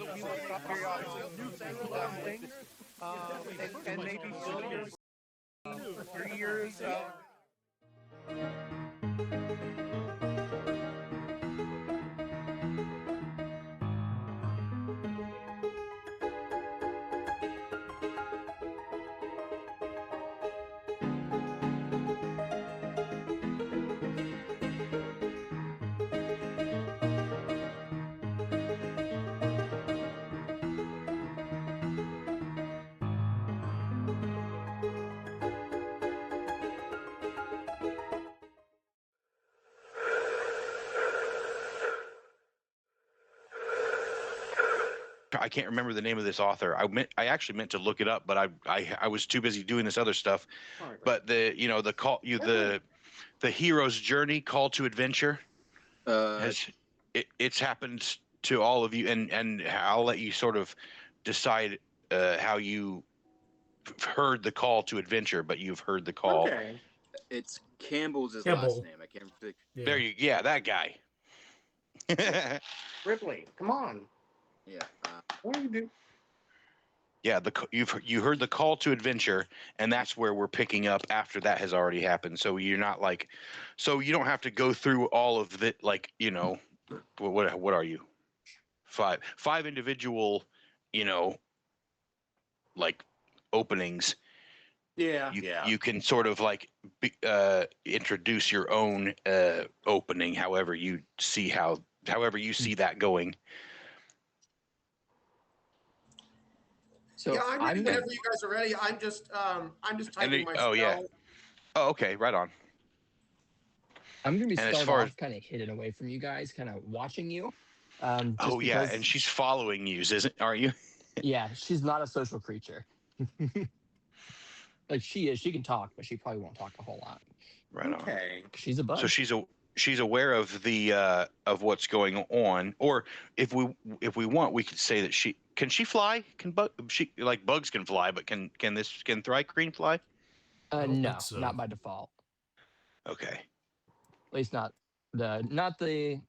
you stop periodically do things, and maybe fill your 3 years. I can't remember the name of this author. I actually meant to look it up, but I was too busy doing this other stuff. But the hero's journey, call to adventure, it's happened to all of you, and I'll let you sort of decide how you heard the call to adventure, but you've heard the call. Okay. It's Campbell's his Campbell. last name. I can't think. Yeah. That guy. Ripley, come on. Yeah. What do you do? Yeah, you heard the call to adventure, and that's where we're picking up after that has already happened. So you're not so you don't have to go through all of the what are you? Five individual, openings. Yeah. You can sort of introduce your own opening, however you see that going. So yeah, I'm ready whenever you guys are ready. I'm just typing my spell. Oh yeah. Oh, okay, right on. I'm going to be start off kind of hidden away from you guys, kind of watching you. Yeah, and she's following you, are you? Yeah, she's not a social creature. Like she is, she can talk, but she probably won't talk a whole lot. Right on. Okay. She's a bug. So she's aware of the of what's going on, or if we want, we could say that can she fly? Bugs can fly, but can Thri-kreen fly? No, not by default. Okay. At least not the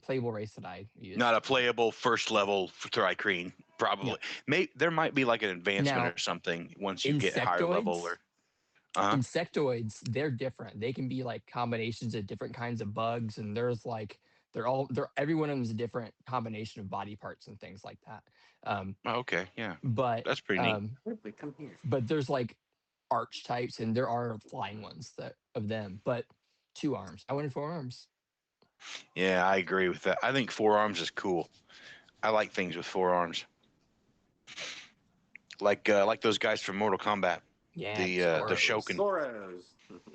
playable race that I use. Not a playable first level for Thri-kreen, probably. Yeah. There might be like an advancement or something once you get higher level. Or insectoids, they're different. They can be like combinations of different kinds of bugs, and there's every one of them is a different combination of body parts and things like that. Okay, yeah. But that's pretty neat. Come here. But there's arch types, and there are flying ones of them, but 2 arms. I wanted 4 arms. Yeah, I agree with that. I think 4 arms is cool. I like things with 4 arms. Like those guys from Mortal Kombat. Yeah. The Shokin. Goros.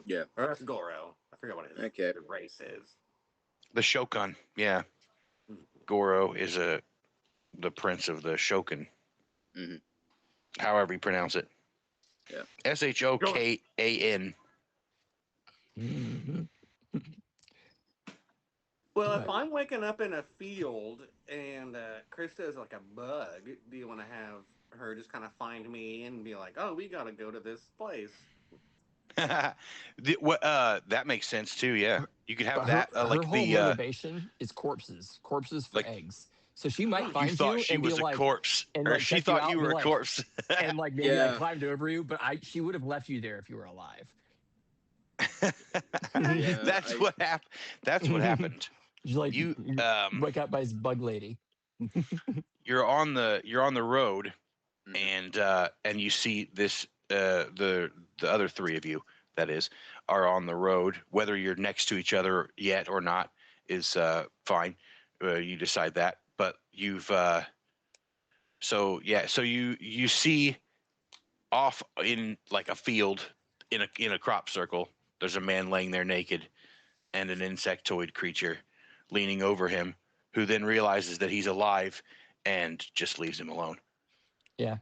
Yeah. Or that's Goro. I forget what his race is. The Shogun. Yeah. Goro is the prince of the Shokin. Mm-hmm. However you pronounce it. Yeah. Shokan. Mm-hmm. Well, if I'm waking up in a field and Krista is like a bug, do you want to have her just kind of find me and be like, "Oh, we got to go to this place"? That makes sense too. Yeah, you could have that. Her whole motivation is corpses for eggs. So she might find you she and was be a corpse, or she thought you were a corpse, and maybe I climbed over you, but she would have left you there if you were alive. That's what happened. That's what happened. You wake up by his bug lady. You're on the road, and you see this the other 3 of you, that is, are on the road. Whether you're next to each other yet or not is fine. You decide that. But you've so you see off in like a field in a crop circle. There's a man laying there naked, and an insectoid creature leaning over him, who then realizes that he's alive and just leaves him alone. Yeah,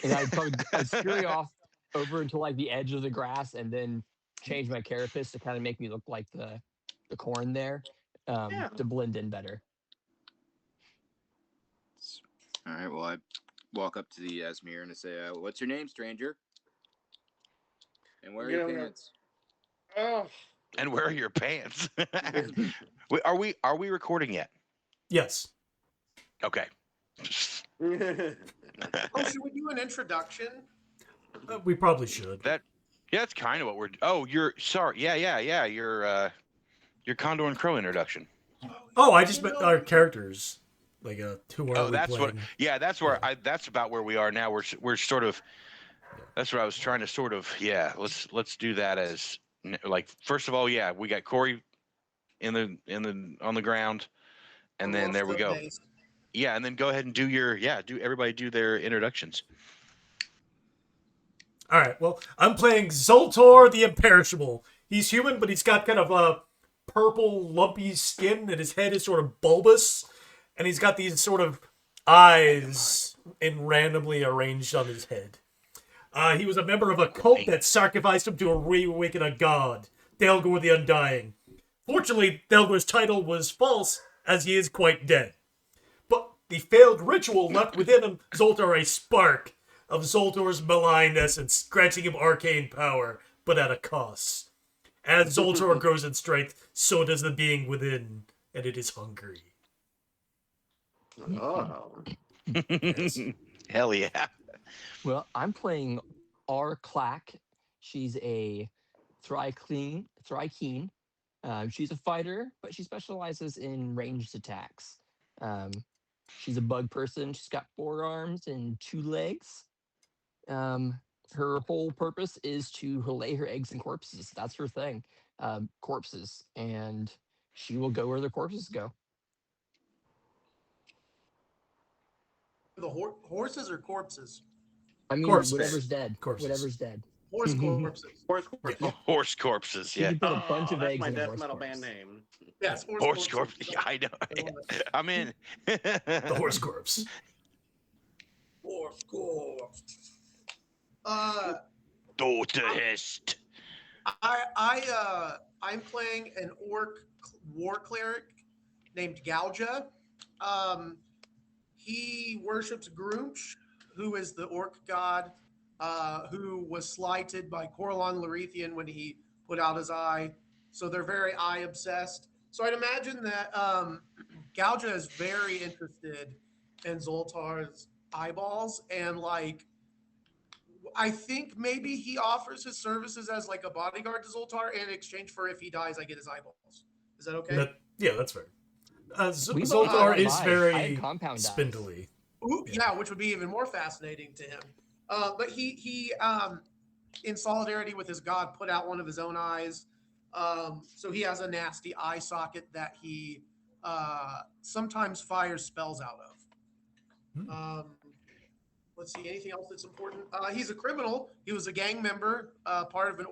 and I'd scurry off over until the edge of the grass, and then change my carapace to kind of make me look like the corn there, to blend in better. All right. Well, I walk up to the Asmir and I say, "What's your name, stranger? And where are your pants?" Oh. And where are your pants? Are we recording yet? Yes. Okay. Oh, should we do an introduction? We probably should. Yeah, that's kind of what we're. Oh, you're sorry. Yeah. Your Condor and Crow introduction. Oh, I just meant our characters. Like, who are Oh, we that's playing? what. Yeah, that's where Yeah. That's about where we are now. We're sort of. That's what I was trying to sort of. Yeah, let's do that as like first of all. Yeah, we got Corey on the ground, and then there we go. Base. Yeah, and then go ahead and do everybody do their introductions. All right. Well, I'm playing Zoltar the Imperishable. He's human, but he's got kind of a purple, lumpy skin, and his head is sort of bulbous, and he's got these sort of eyes randomly arranged on his head. He was a member of a cult that sacrificed him to reawaken a god, Thalgor the Undying. Fortunately, Thalgor's title was false, as he is quite dead. But the failed ritual left within him Zoltar a spark of Zoltar's malign essence, granting him arcane power, but at a cost. As Zoltar grows in strength, so does the being within, and it is hungry. Oh. Yes. Hell yeah. Well, I'm playing Aur-Klak. She's a Thrykeen. She's a fighter, but she specializes in ranged attacks. She's a bug person. She's got 4 arms and 2 legs. Her whole purpose is to lay her eggs in corpses. That's her thing. Corpses. And she will go where the corpses go. The horses or corpses? I mean, Corpses. whatever's dead. Corpses. Whatever's dead. Horse corpses. Horse corpses. She Yeah. can put a bunch of that's eggs my in a death horse metal corpse. band name. Yes, Horse corpse. Yeah, I know. I'm in. The horse corpse. Horse corpse. Daughter Hest. I'm playing an orc war cleric named Gouga. He worships Grunch, who is the orc god, who was slighted by Corlon Larethian when he put out his eye. So they're very eye obsessed. So I'd imagine that Gouga is very interested in Zoltar's eyeballs, and like I think maybe he offers his services as like a bodyguard to Zoltar, and in exchange for if he dies, I get his eyeballs. Is that okay? Yeah, that's fair. We Zoltar might is lie. I very had compound eyes. spindly. Ooh, yeah, which would be even more fascinating to him. But he in solidarity with his god, put out one of his own eyes. So he has a nasty eye socket that he sometimes fires spells out of. Let's see, anything else that's important? He's a criminal. He was a gang member, part of an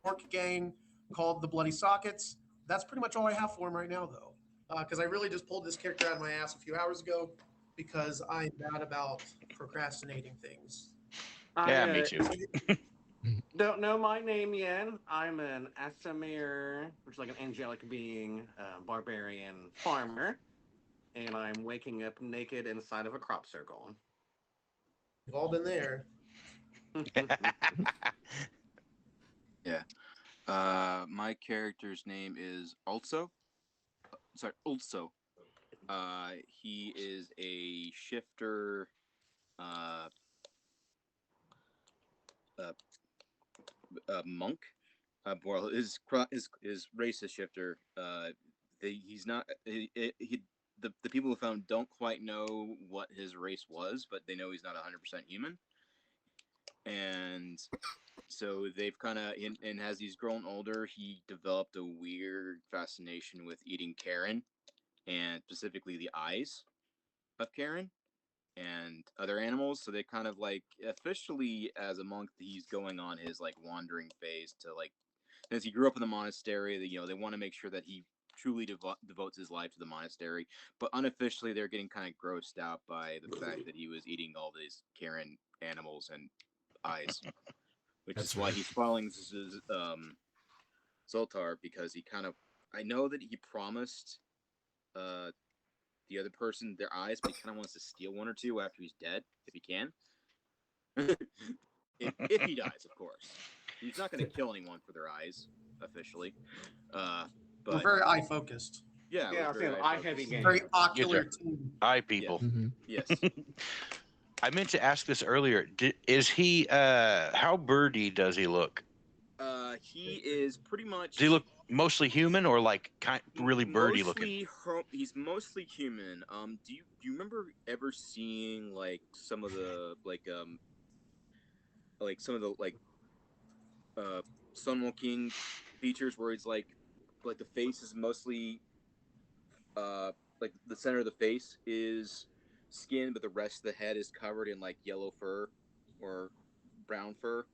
orc gang called the Bloody Sockets. That's pretty much all I have for him right now, though. Because I really just pulled this character out of my ass a few hours ago because I'm bad about procrastinating things. Yeah, me too. Don't know my name yet. I'm an Asamir, which is like an angelic being, barbarian farmer, and I'm waking up naked inside of a crop circle. We've all been there. Yeah. My character's name is Olso. He is a shifter, monk. Well, his race is shifter. He's not. The people who found don't quite know what his race was, but they know he's not 100% human. And so they've kind of, and as he's grown older, he developed a weird fascination with eating Karen, and specifically the eyes of Karen and other animals. So they kind of like officially, as a monk, he's going on his like wandering phase to like, since he grew up in the monastery, they want to make sure that he truly devotes his life to the monastery. But unofficially, they're getting kind of grossed out by the fact that he was eating all these Karen animals and eyes. Which is why he's following Zoltar, because he kind of, I know that he promised the other person their eyes, but he kind of wants to steal one or two after he's dead, if he can. if he dies, of course. He's not going to kill anyone for their eyes, officially. But We're very eye focused. Yeah, Yeah, it was very I eye heavy focused. game. Very ocular team. Eye people. Mhm. Yes. I meant to ask this earlier. Is he? How birdy does he look? He is pretty much. Does he look mostly human or like really birdy mostly looking? He's mostly human. Do you remember ever seeing like some of the some of the Sunwalking features where it's like the face is mostly like the center of the face is skin, but the rest of the head is covered in like yellow fur or brown fur.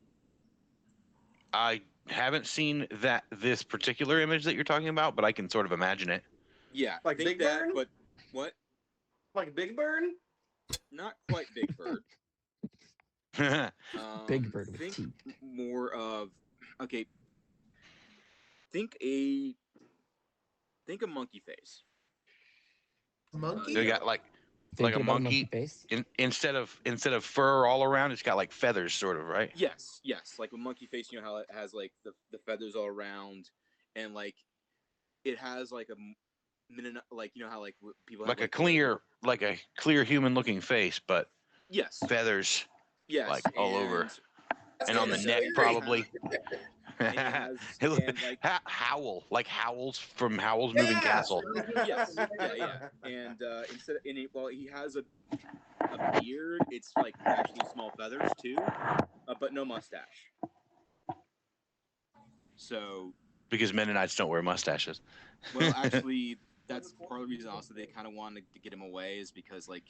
I haven't seen this particular image that you're talking about, but I can sort of imagine it. Yeah, Like think Big that, Bird? but what? Like Big Bird? Not quite Big Bird. Big Bird with Think teeth. more of okay. Think a monkey face. Monkey? They got like a Thinking about monkey. face. Instead of fur all around, it's got like feathers, sort of, right? Yes, like a monkey face. You know how it has like the feathers all around, and like it has like like you know how like people Like have, a clear human-looking face, but yes, feathers yes, like all over, That's and on the kinda neck scary. probably. and he has and like Howl, like Howls from Howl's Moving Yeah. Castle. yes, yeah, and he has a beard. It's like actually small feathers too, but no mustache. So, Because Mennonites don't wear mustaches. well, actually, that's part of the reason also they kind of wanted to get him away is because like,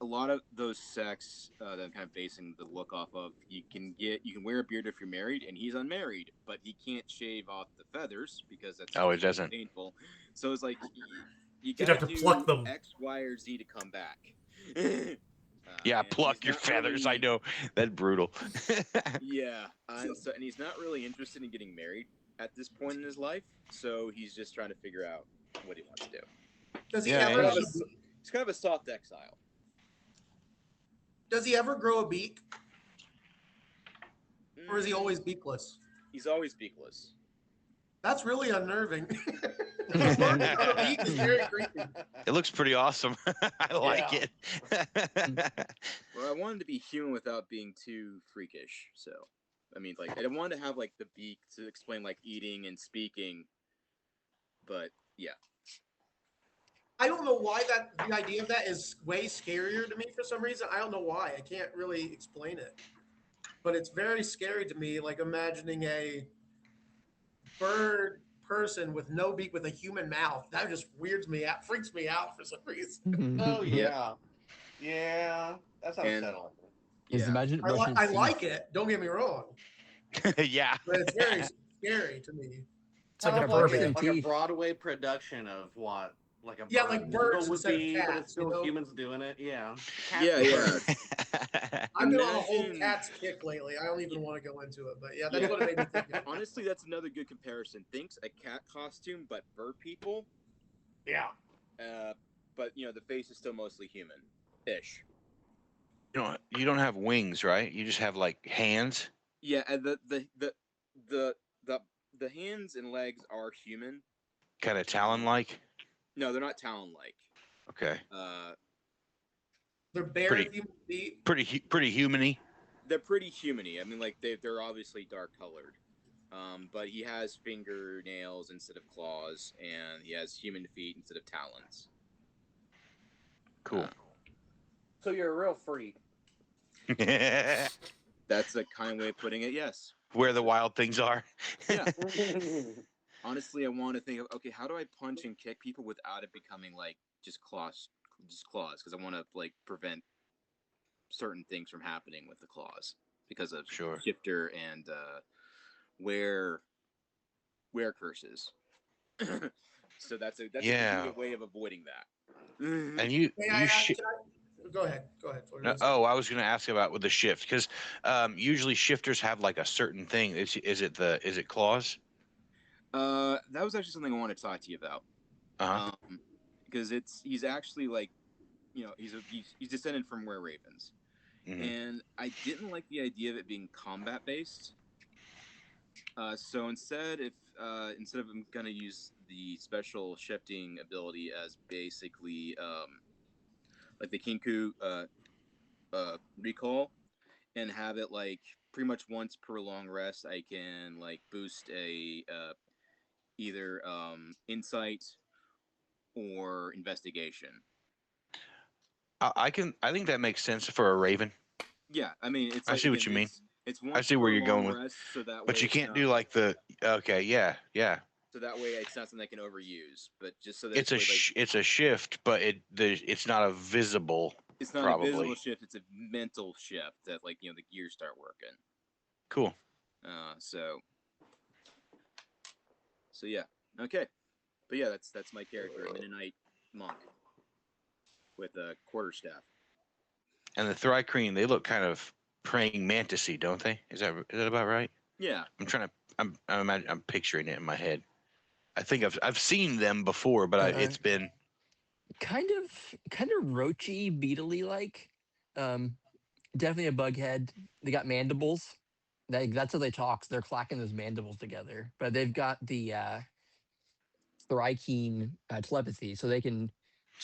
a lot of those sects that I'm kind of basing the look off of, you can wear a beard if you're married, and he's unmarried, but he can't shave off the feathers because that's Oh, it doesn't. painful. So it's like you You'd gotta have to do pluck them. X, Y, or Z to come back. Yeah, and pluck he's your not feathers. I really- know that's brutal. Yeah, and he's not really interested in getting married at this point in his life, so he's just trying to figure out what he wants to do. Does he Yeah, ever yeah. have a beak? He's kind of a soft exile. Does he ever grow a beak? Or is he always beakless? He's always beakless. That's really unnerving. A beak is very creepy. It looks pretty awesome. I like Yeah. it. Well, I wanted to be human without being too freakish, so I mean, like, I wanted to have like the beak to explain like eating and speaking, but yeah. I don't know why the idea of that is way scarier to me for some reason. I don't know why. I can't really explain it. But it's very scary to me, like imagining a bird person with no beak with a human mouth. That just weirds me out, freaks me out for some reason. Oh yeah. Yeah. That's And- unsettling. Just Yeah. imagine I, brushing I teeth. like it. Don't get me wrong, Yeah. but it's very scary to me. It's like a Kind of bourbon. like a Teeth. Broadway production of what? Like a Yeah, bird like birds would instead of be, but cats, it's still you know? humans doing it. Yeah. Yeah, yeah. I've been on a whole Imagine- cats kick lately. I don't even want to go into it, but yeah, that's what it made me think of. Honestly, that's another good comparison. Thinks a cat costume, but bird people. Yeah. But you know, the face is still mostly human-ish. You don't have wings, right? You just have like hands. Yeah, and the hands and legs are human. Kind of talon-like. No, they're not talon-like. Okay. They're bare Pretty- human feet. Pretty human-y. They're pretty human-y. I mean, like they're obviously dark-colored. But he has fingernails instead of claws, and he has human feet instead of talons. Cool. So you're a real freak. That's a kind way of putting it. Yes. Where the wild things are. Yeah. Honestly, I want to think of okay, how do I punch and kick people without it becoming like just claws? Because I want to like prevent certain things from happening with the claws because of Sure. shifter and wear curses. So that's a Yeah. good way of avoiding that. And you Go ahead. Go ahead. I was going to ask about with the shift because usually shifters have like a certain thing. Is it claws? That was actually something I wanted to talk to you about. Uh-huh. Because he's actually like, you know, he's descended from were ravens, Mhm. and I didn't like the idea of it being combat based. So instead of I'm gonna use the special shifting ability as basically like the Kinku recall, and have it like pretty much once per long rest, I can like boost a either insight or investigation. I think that makes sense for a raven. Yeah, I mean it's I like see what you mean. It's I once see where per you're long going with, rest, so that way but you it's can't not, do like the. Okay, yeah. so that way it's not something I can overuse, but just so that It's a it's a shift, but it's not a visible. it's not probably. a visible shift. It's a mental shift that like the gears start working. Cool. So yeah, okay, but yeah, that's my character, a Mennonite monk with a quarterstaff. And the Thrycreen, they look kind of praying mantisy, don't they? Is that about right? Yeah, I'm picturing it in my head. I think I've seen them before, but it's been kind of roachy, beetly like. Definitely a bug head. They got mandibles. That's how they talk. So they're clacking those mandibles together. But they've got the Thrycreen telepathy, so they can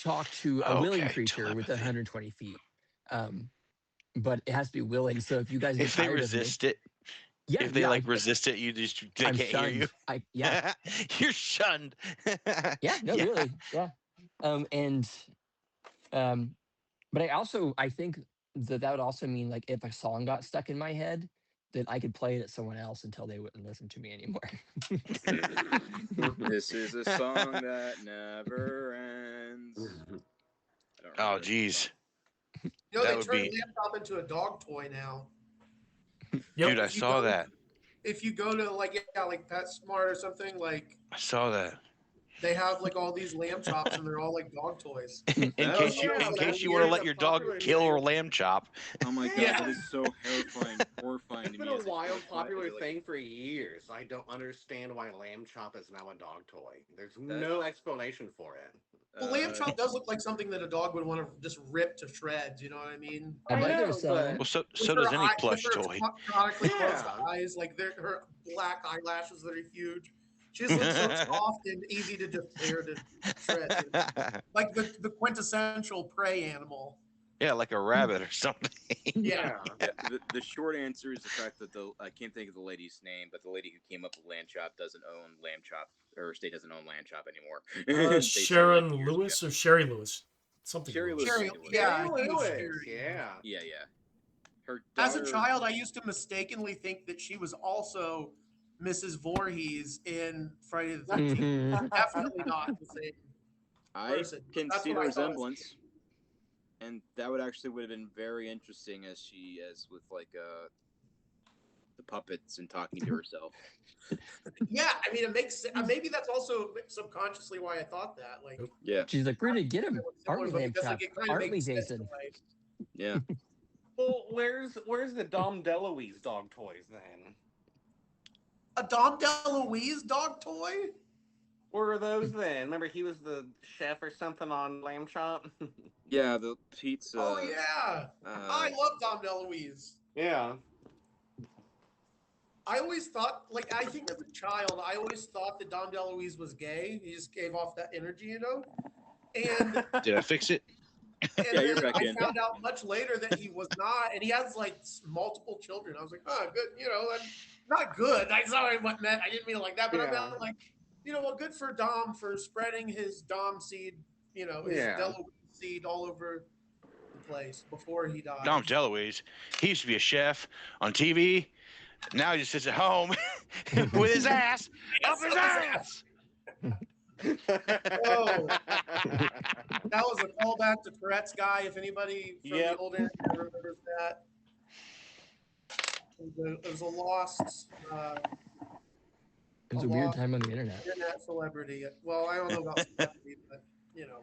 talk to a willing okay. creature with Telepathy. 120 feet. But it has to be willing. So if you guys get If they tired resist of me, it, yeah, if they yeah, resist it, they I'm can't hear you. shunned. Yeah, You're shunned. yeah, no, Yeah. really, yeah. And but I think that would also mean like if a song got stuck in my head, that I could play it at someone else until they wouldn't listen to me anymore. this is a song that never ends. I don't Oh, remember. geez. You know, That they would turned be- Laptop into a dog toy now. Yep. Dude, I If you saw go- that. If you go to like PetSmart or something, like I saw that. they have like all these lamb chops and they're all like dog toys. In Oh, case you yeah, in that case you was want to a let your dog popular kill thing. or lamb chop. Oh my god, Yeah. that is so horrifying It's to been me. a as kid. wild, Why popular is it, like, thing for years. I don't understand why lamb chop is now a dog toy. There's no explanation for it. Well, lamb chop does look like something that a dog would want to just rip to shreds. You know what I mean? I I bet know, there's but Well, so With does her any plush with her toy. chronically closed Yeah. eyes, like her black eyelashes that are huge. She just looks so soft and easy to just tear to shreds. You know? Like the quintessential prey animal. Yeah, like a rabbit or something. Yeah. Yeah, the short answer is the fact that I can't think of the lady's name, but the lady who came up with Lamb Chop doesn't own Lamb Chop, or her state doesn't own Lamb Chop anymore. They sold it Sharon years Lewis ago. or Sherry Lewis? Something. Sherry Lewis. Lewis. Sherry, Lewis. yeah, Hey, huge Lewis, Sherry. yeah. Yeah. Her As a daughter- child, I used to mistakenly think that she was also Mrs. Voorhees in Friday the 13th. Definitely not the same I person. can That's see what the I thought as a resemblance, and that would have been very interesting as with like the puppets and talking to herself. Yeah, I mean, it makes maybe that's also subconsciously why I thought that. Like, Yeah, she's like, we're gonna get him, aren't we, but lamb because, chop? like, it kind of Aren't we, makes sense Jason? why- yeah. Well, where's the Dom DeLuise dog toys then? A Dom DeLuise dog toy? Where are those then? Remember he was the chef or something on Lamb Chop? Yeah, the pizza. Oh yeah, I love Dom DeLuise. Yeah. I always thought, like, I think as a child, I always thought that Dom DeLuise was gay. He just gave off that energy, you know. And Did I fix it? Yeah, you're then back I in. found out much later that he was not, and he has like multiple children. I was like, oh, good, you know, and not good. I sorry what meant. I didn't mean it like that, but I Yeah. meant like, you know, well, good for Dom for spreading his Dom seed, you know, his Yeah. DeLuise seed all over the place before he died. Dom DeLuise. He used to be a chef on TV. Now he just sits at home with his ass up his ass. Oh, that was a callback to Tourette's guy. If anybody from the Yep. old internet remembers that, it was a lost It was a weird time on the internet. internet celebrity. Well, I don't know about celebrity, but you know,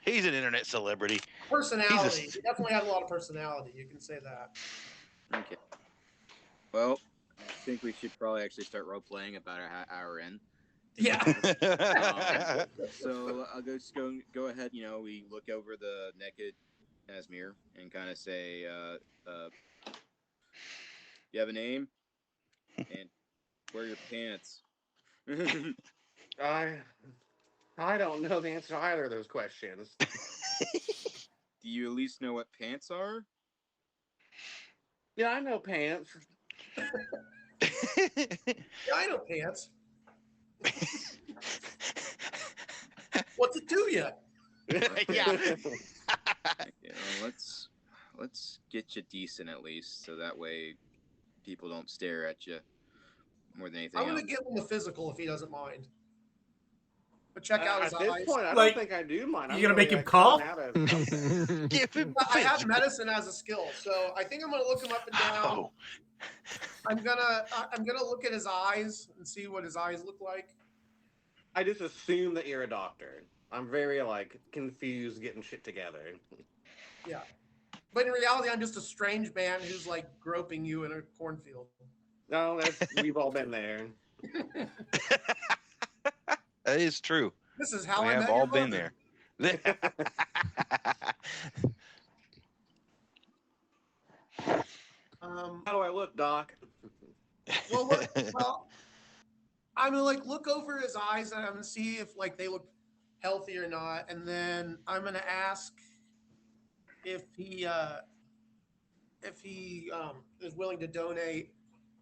He's an internet celebrity. personality. He definitely had a lot of personality. You can say that. Okay. Well, I think we should probably actually start role playing about an hour in. Yeah. So I'll go ahead. You know, we look over the naked Asmir and kind of say, "You have a name?" And Where are your pants? I don't know the answer to either of those questions. Do you at least know what pants are? Yeah, I know pants. Yeah, I know pants. What's it to you? Yeah. You know, let's get you decent at least, so that way people don't stare at you more than anything I'm gonna else. give him a physical if he doesn't mind. But check out his At this eyes. point, I Like, don't think I do mind. you I'm gonna make really, him coming cough? out of something. Give him I have physical. medicine as a skill, so I think I'm gonna look him up and down. Oh, I'm gonna look at his eyes and see what his eyes look like. I just assume that you're a doctor. I'm very confused getting shit together. Yeah. But in reality, I'm just a strange man who's groping you in a cornfield. No, we've all been there. that is true. This is how We I have met all your been mother. there. How do I look, Doc? Well, I'm gonna look over his eyes and I'm gonna see if they look healthy or not, and then I'm gonna ask if he is willing to donate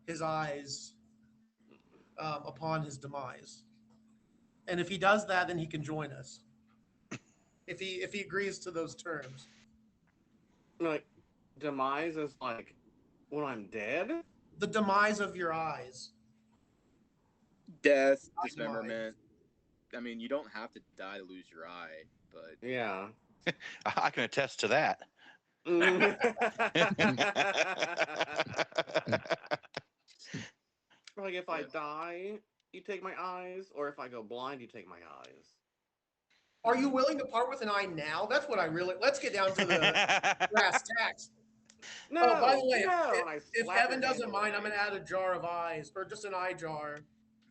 his eyes upon his demise. And if he does that, then he can join us. If he agrees to those terms. Demise is when I'm dead? The demise of your eyes. Death, Eye dismemberment. I mean, you don't have to die to lose your eye, but Yeah. I can attest to that. If I die, you take my eyes, or if I go blind, you take my eyes. Are you willing to part with an eye now? That's what I really. Let's get down to the brass tacks. No. Oh, by the way, no. and I if slap Evan your hand doesn't mind, I'm away. gonna add a jar of eyes, or just an eye jar,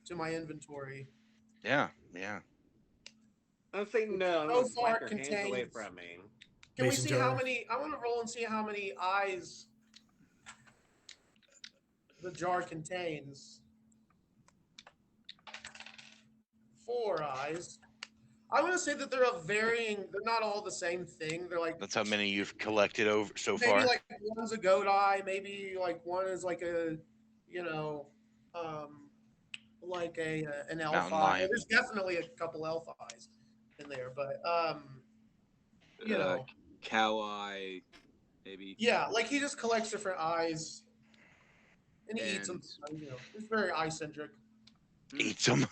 to my inventory. Yeah, yeah. I'm saying no. I'm So gonna far, slap your it hands away contains- from me. Can we Mason see how jar. many? I want to roll and see how many eyes the jar contains. 4 eyes. I'm gonna say that they're of varying. They're not all the same thing. They're That's how many you've collected over so maybe far. one's a goat eye. Maybe one is a, an elf Mountain eye. lion. There's definitely a couple elf eyes in there, but cow eye, maybe. yeah, he just collects different eyes, and he eats them. And- It's very eye centric. Eats them.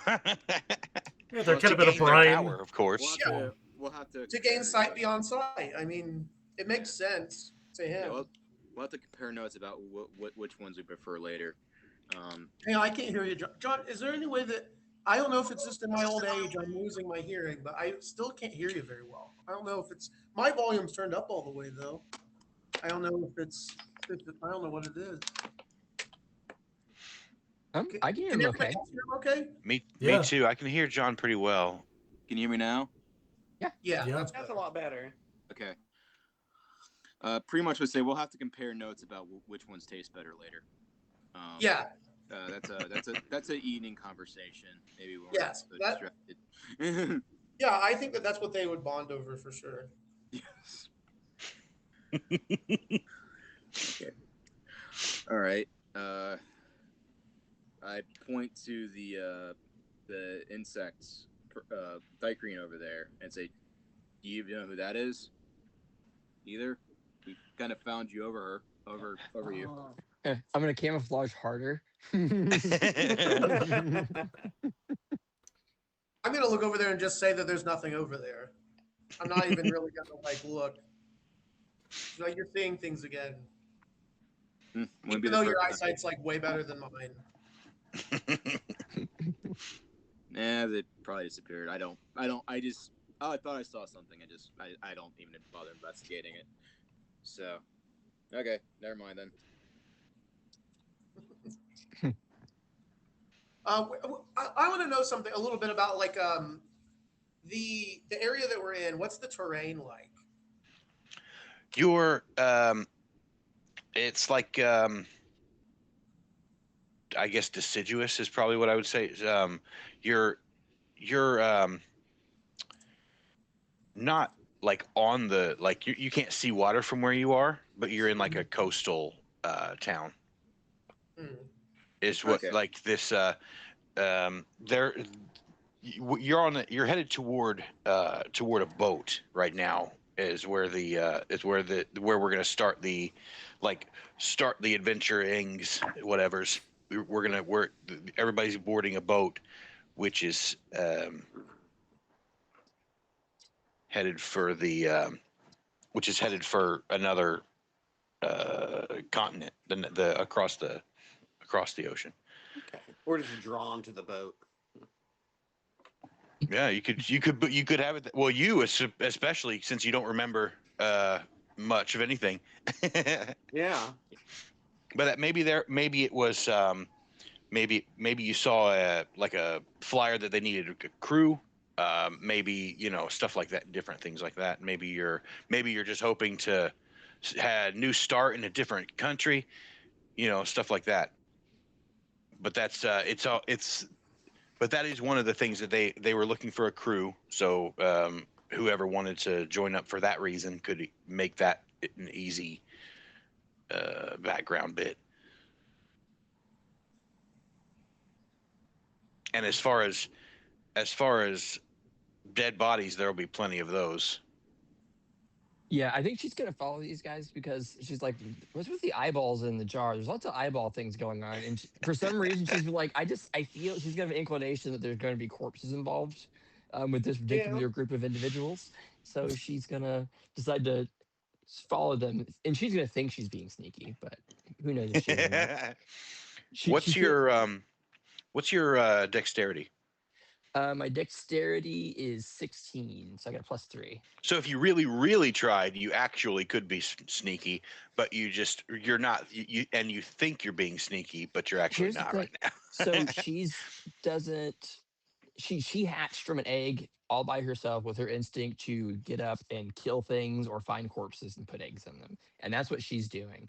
Yeah, they're kind to of in a gain their brine. power, of course. We'll have to To gain sight beyond sight. I mean, it makes sense to him. Yeah, we'll have to compare notes about which ones we prefer later. Hey, I can't hear you, John. John, is there any way that I don't know if it's just in my old age I'm losing my hearing, but I still can't hear you very well. I don't know if it's my volume's turned up all the way though. I don't know if it's I don't know what it is. I can hear him everybody okay. else hear him okay? Me Yeah. too. I can hear John pretty well. Can you hear me now? Yeah, Yeah. that's That's good. a lot better. Okay. Pretty much would say we'll have to compare notes about which ones taste better later. Yeah, That's an evening conversation. Maybe we're Yes, so that- distracted. yeah. I think that's what they would bond over for sure. Yes. Okay. All right. I point to the insects, Thycrene over there, and say, "Do you know who that is? Either? We kind of found you over you." I'm gonna camouflage harder. I'm gonna look over there and just say that there's nothing over there. I'm not even really gonna look. You're seeing things again, Wouldn't be even the though your first time. eyesight's way better than mine. Nah, they probably disappeared. I thought I saw something. I don't even bother investigating it. So, okay, never mind then. I want to know something a little bit about the area that we're in. What's the terrain like? You're it's like I guess deciduous is probably what I would say. You're not like on the like you can't see water from where you are, but you're in like a coastal town. Mm. Is what Okay. like this there you're headed toward a boat right now is where where we're gonna start the adventurings whatever's we're everybody's boarding a boat which is headed for another continent the across the ocean. Okay. We're just drawn to the boat. Yeah, you could have it. Well, you especially since you don't remember much of anything. Yeah. But maybe it was maybe you saw a flyer that they needed a crew. Maybe stuff like that, different things like that. Maybe you're just hoping to have a new start in a different country. Stuff like that. But that's but that is one of the things that they were looking for a crew. So whoever wanted to join up for that reason could make that an easy background bit. And as far as dead bodies, there'll be plenty of those. Yeah, I think she's gonna follow these guys because she's like, what's with the eyeballs in the jar? There's lots of eyeball things going on, and for some reason she's like, I feel she's gonna have an inclination that there's going to be corpses involved with this particular group of individuals. So she's gonna decide to follow them, and she's gonna think she's being sneaky, but who knows if she is or not. What's your dexterity? My dexterity is 16, so I got a +3. So if you really, really tried, you actually could be sneaky, but you're not. And you think you're being sneaky, but you're actually not right now. So she hatched from an egg all by herself with her instinct to get up and kill things or find corpses and put eggs in them, and that's what she's doing.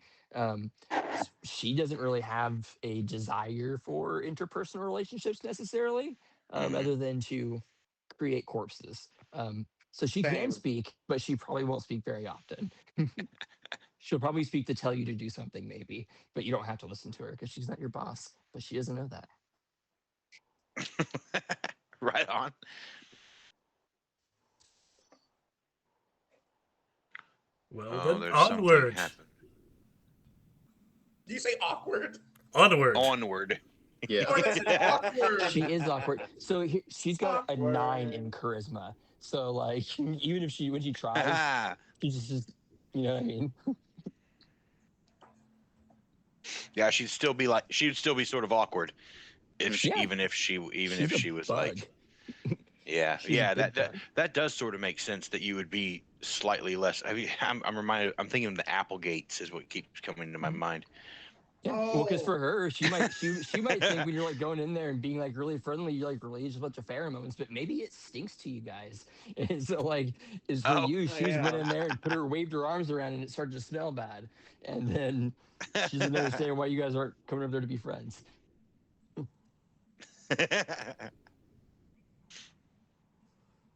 She doesn't really have a desire for interpersonal relationships necessarily. Other than to create corpses. So she can speak, but she probably won't speak very often. She'll probably speak to tell you to do something, maybe, but you don't have to listen to her because she's not your boss, but she doesn't know that. Right on. Well, then onward. Do you say awkward? Onward. Onward. Yeah. Awkward. She is awkward. So she's got a 9 in charisma. So like, even if when she tries, she just you know what I mean. Yeah, she'd still be sort of awkward if even if she was bug. like, yeah, that does sort of make sense that you would be slightly less. I mean, I'm thinking of the Applegates is what keeps coming to my mind. Yeah, well, because for her, she might think when you're like going in there and being like really friendly, you're like release a bunch of pheromones, but maybe it stinks to you guys. And so like, is for you, she's went in there and waved her arms around and it started to smell bad, and then she doesn't understand why you guys aren't coming over there to be friends.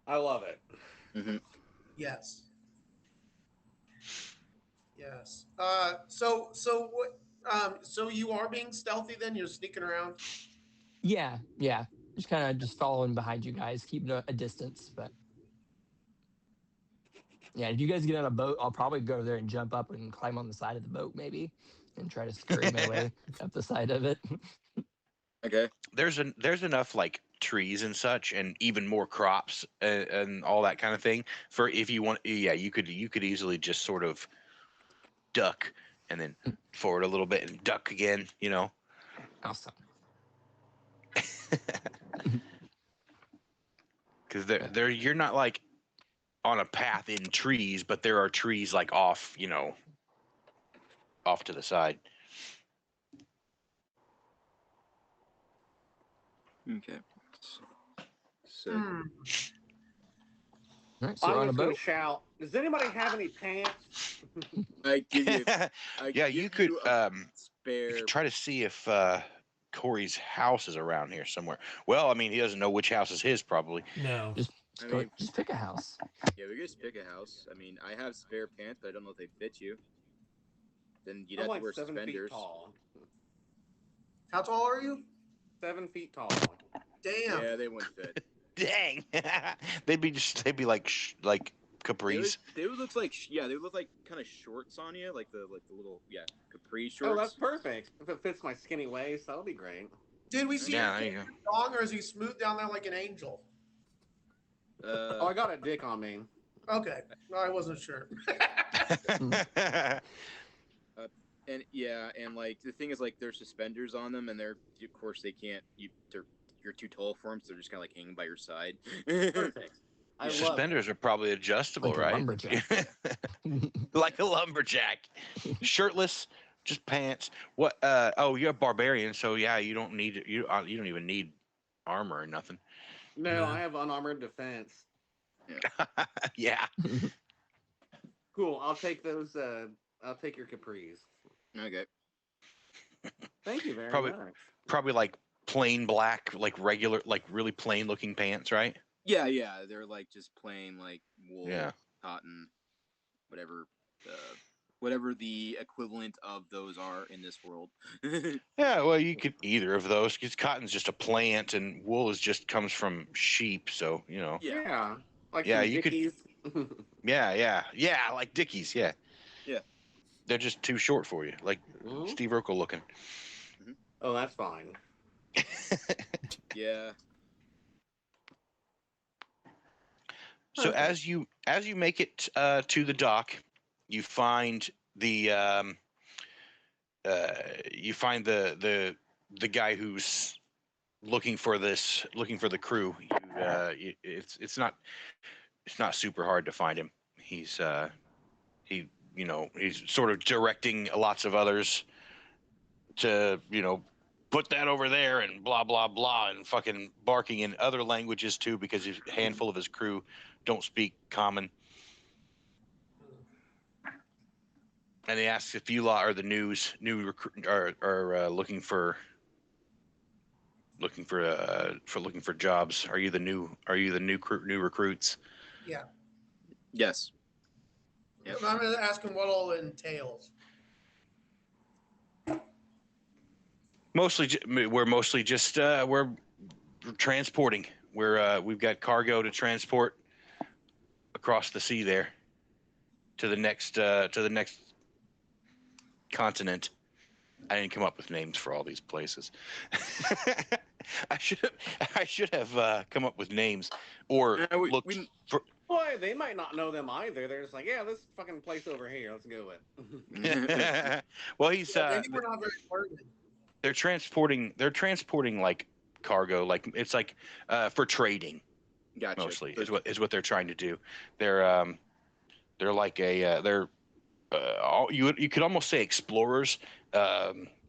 I love it. Mm-hmm. Yes. Yes. So what? So you are being stealthy then? You're sneaking around? Yeah. Just kind of following behind you guys, keeping a distance. But yeah, if you guys get on a boat, I'll probably go there and jump up and climb on the side of the boat maybe, and try to scurry my way up the side of it. Okay. There's enough like trees and such, and even more crops and all that kind of thing for if you want. Yeah, you could easily just sort of duck and then forward a little bit and duck again, Awesome. Because you're not like on a path in trees, but there are trees like off to the side. Okay. So All right, so I'm we're on a just gonna boat. shout. Does anybody have any pants? I give you. You could spare. try to see if Corey's house is around here somewhere. Well, I mean, he doesn't know which house is his, probably. No. Just pick a house. Yeah, we could just pick a house. I mean, I have spare pants, but I don't know if they fit you. Then you'd I'm have like to wear 7 feet suspenders. tall. How tall are you? 7 feet tall. Damn. Yeah, they wouldn't fit. Dang, they'd be like capris. They would look like they would look like kind of shorts on you, like the little capri shorts. Oh, that's perfect. If it fits my skinny waist, that'll be great. Did we see Yeah, him there you long, or is he smooth down there like an angel? Oh, I got a dick on me. Okay, no, I wasn't sure. And and like the thing is, like there's suspenders on them, and of course they can't. You're too tall for them, so they're just kind of like hanging by your side. Perfect. I Your love suspenders are probably adjustable, Like a right? lumberjack. Like a lumberjack, shirtless, just pants. What? Oh, you're a barbarian, so yeah, you don't need you don't even need armor or nothing. it. No, Yeah. I have unarmored defense. Yeah. Cool. I'll take those. I'll take your capris. Okay. Thank you very Probably- much. Probably like plain black, like regular, like really plain looking pants, right? Yeah, they're like just plain like wool, Yeah. cotton, whatever, whatever the equivalent of those are in this world. Yeah, well, you could either of those because cotton's just a plant and wool is just comes from sheep, so you know. Yeah. Like Yeah, some you could- Dickies. Yeah, like Dickies, yeah. Yeah. They're just too short for you, like Mhm. Steve Urkel looking. Oh, that's fine. Yeah. So as you make it to the dock, you find the guy who's looking for the crew. It's not super hard to find him. He's sort of directing lots of others to put that over there and blah blah blah and fucking barking in other languages too because a handful of his crew don't speak common. And he asks if you lot are the new recruit are looking for jobs. Are you the new recruits? Yeah. Yes. Yep. I'm going to ask him what all it entails. We're mostly just we're transporting. We've got cargo to transport across the sea there to the next continent. I didn't come up with names for all these places. I should have come up with names or looked for. Boy, they might not know them either. They're just like, yeah, this fucking place over here. Let's go with. Well, he's Maybe we're not very learned. they're transporting like cargo, like it's like for trading Gotcha. mostly is what they're trying to do. They're like you could almost say explorers.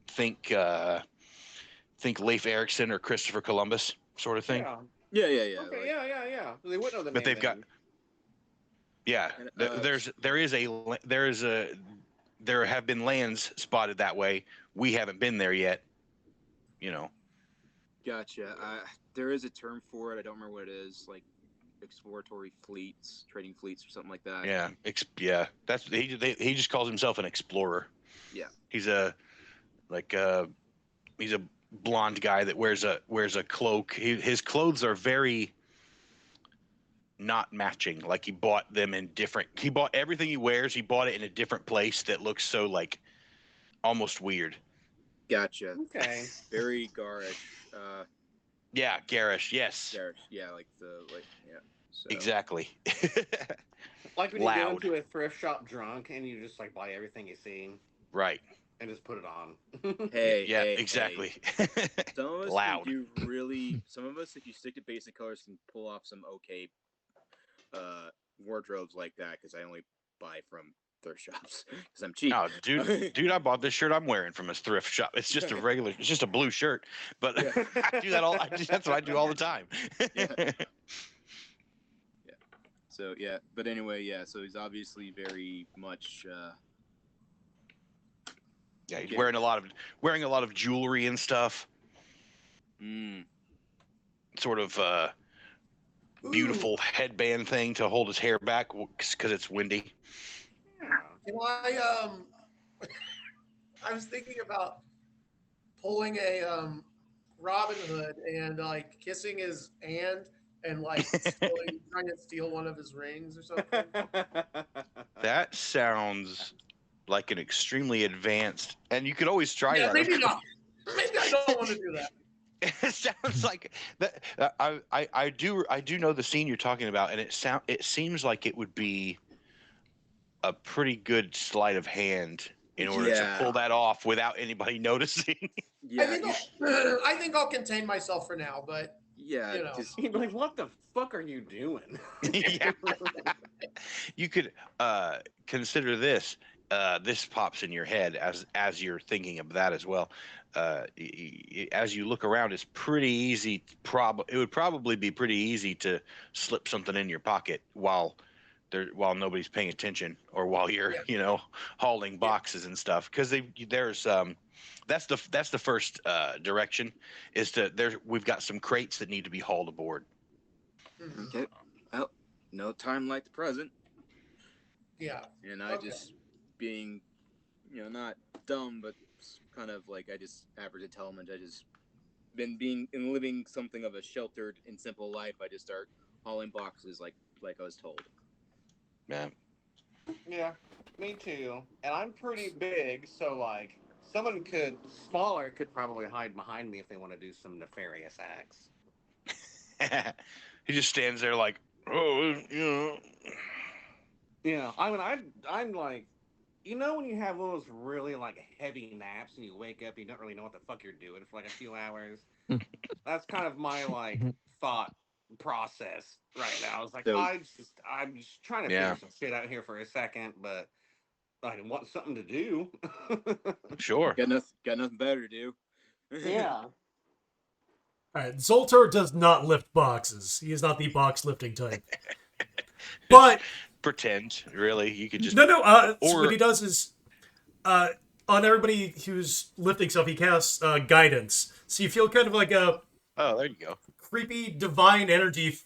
Think Leif Erikson or Christopher Columbus sort of thing. Yeah. Yeah. Okay. like- Yeah. They wouldn't know the But name. they've got then. yeah. There have been lands spotted that way. We haven't been there yet. Gotcha. There is a term for it. I don't remember what it is. Like exploratory fleets, trading fleets, or something like that. Yeah. That's he just calls himself an explorer. Yeah. He's a blonde guy that wears a cloak. His clothes are very not matching. Like he bought everything he wears. He bought it in a different place that looks so like almost weird. Gotcha. Okay. Very garish. Yeah, garish. Yes, Garish. Yeah, yeah. So. exactly. Like when you go Loud. into a thrift shop drunk and you just like buy everything you see Right. and just put it on. Hey. Yeah, hey, exactly. Hey. Some of us Loud. can some of us, if you stick to basic colors, can pull off some okay wardrobes like that. Because I only buy from thrift shops because I'm cheap. Oh, dude, I bought this shirt I'm wearing from a thrift shop. It's just it's just a blue shirt, but Yeah. I do that that's what I do all the time. Yeah. So yeah, but anyway, yeah. So he's obviously very much. Yeah, he's wearing a lot of jewelry and stuff. sort of Ooh, beautiful headband thing to hold his hair back because it's windy. can I I was thinking about pulling a Robin Hood and like kissing his hand and like trying to steal one of his rings or something. That sounds like an extremely advanced, and you could always try Yeah, that. maybe not. Maybe I don't want to do that. It sounds like that. I do know the scene you're talking about, and it seems like it would be a pretty good sleight of hand in order to pull that off without anybody noticing. Yeah, I think I'll contain myself for now, but yeah, you know. just He'd be like, what the fuck are you doing? Yeah. You could consider this. This pops in your head as you're thinking of that as well. As you look around, it's pretty easy. It would probably be pretty easy to slip something in your pocket while nobody's paying attention, or while you're hauling boxes and stuff. Because there's that's the first direction is we've got some crates that need to be hauled aboard. Okay. Well, no time like the present. Yeah. And I just being, not dumb, but kind of like I just average intelligence. I just been being and living something of a sheltered and simple life. I just start hauling boxes like I was told. Yeah. Yeah, me too. And I'm pretty big, so like someone smaller could probably hide behind me if they want to do some nefarious acts. He just stands there like, oh, Yeah, I mean, I'm like, when you have those really like heavy naps and you wake up, you don't really know what the fuck you're doing for like a few hours. That's kind of my like thought process right now. It's like So- I'm just trying to figure some shit out here for a second, but I want something to do. Sure. Got nothing better to do. Yeah. All right, Zoltar does not lift boxes. He is not the box lifting type. But Pretend, really. You could just no. So what he does is, on everybody who's lifting stuff, he casts guidance. So you feel kind of like a there you go. creepy divine energy,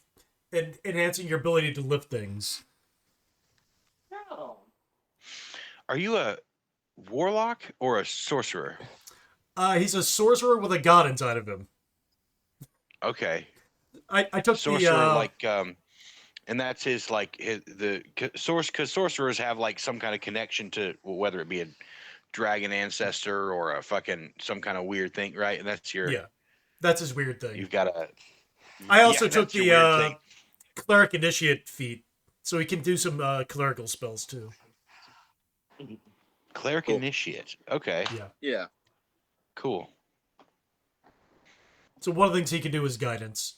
enhancing your ability to lift things. No. Are you a warlock or a sorcerer? He's a sorcerer with a god inside of him. Okay. I took sorcerer the and that's his source, because sorcerers have like some kind of connection to whether it be a dragon ancestor or a fucking some kind of weird thing, right? And that's that's his weird thing. You've got a. I also took the cleric initiate feat, so he can do some clerical spells too. Cleric initiate. Okay. Yeah. Cool. So one of the things he can do is guidance.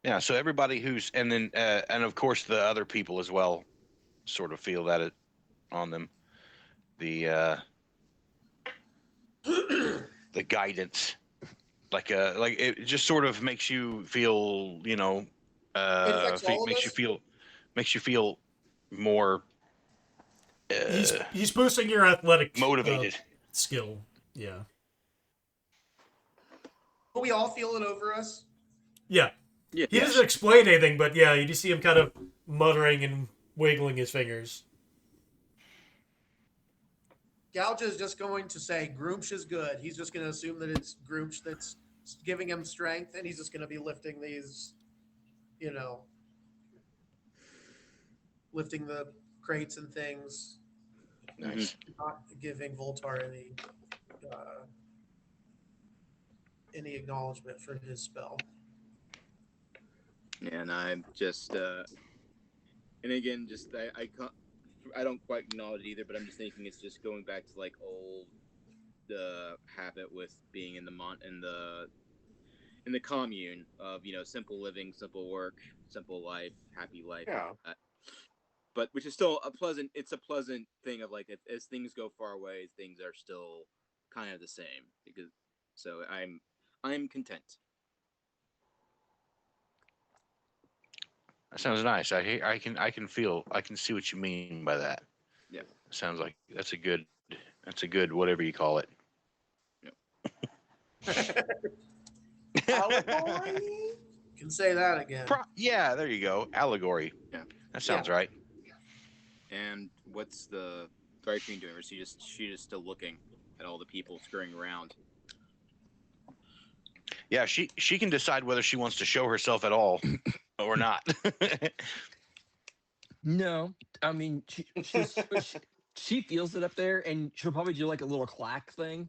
Yeah, so everybody and of course the other people as well sort of feel that on them. The the guidance. Like it just sort of makes you feel, makes you feel more He's boosting your athletic motivated skill. Yeah. Will we all feel it over us? Yeah. Yeah. He doesn't explain anything, but yeah, you just see him kind of muttering and wiggling his fingers. Gouga is just going to say Groomsh is good. He's just going to assume that it's Groomsh that's giving him strength, and he's just going to be lifting these, lifting the crates and things. Nice. Not giving Zoltar any acknowledgement for his spell. And I'm just, and again, just I don't quite acknowledge it either, but I'm just thinking it's just going back to like old habit with being in the commune of simple living, simple work, simple life, happy life. Yeah. But which is still it's a pleasant thing of like as things go far away, things are still kind of the same so I'm content. That sounds nice. I can see what you mean by that. Yeah. Sounds like that's a good That's a good whatever you call it. Allegory? You can say that again. Yeah, there you go. Allegory. Yeah. That sounds right. And what's the Fairy Queen doing? Or is she just still looking at all the people scurrying around? Yeah, she can decide whether she wants to show herself at all or not. No, I mean she feels it up there, and she'll probably do like a little clack thing,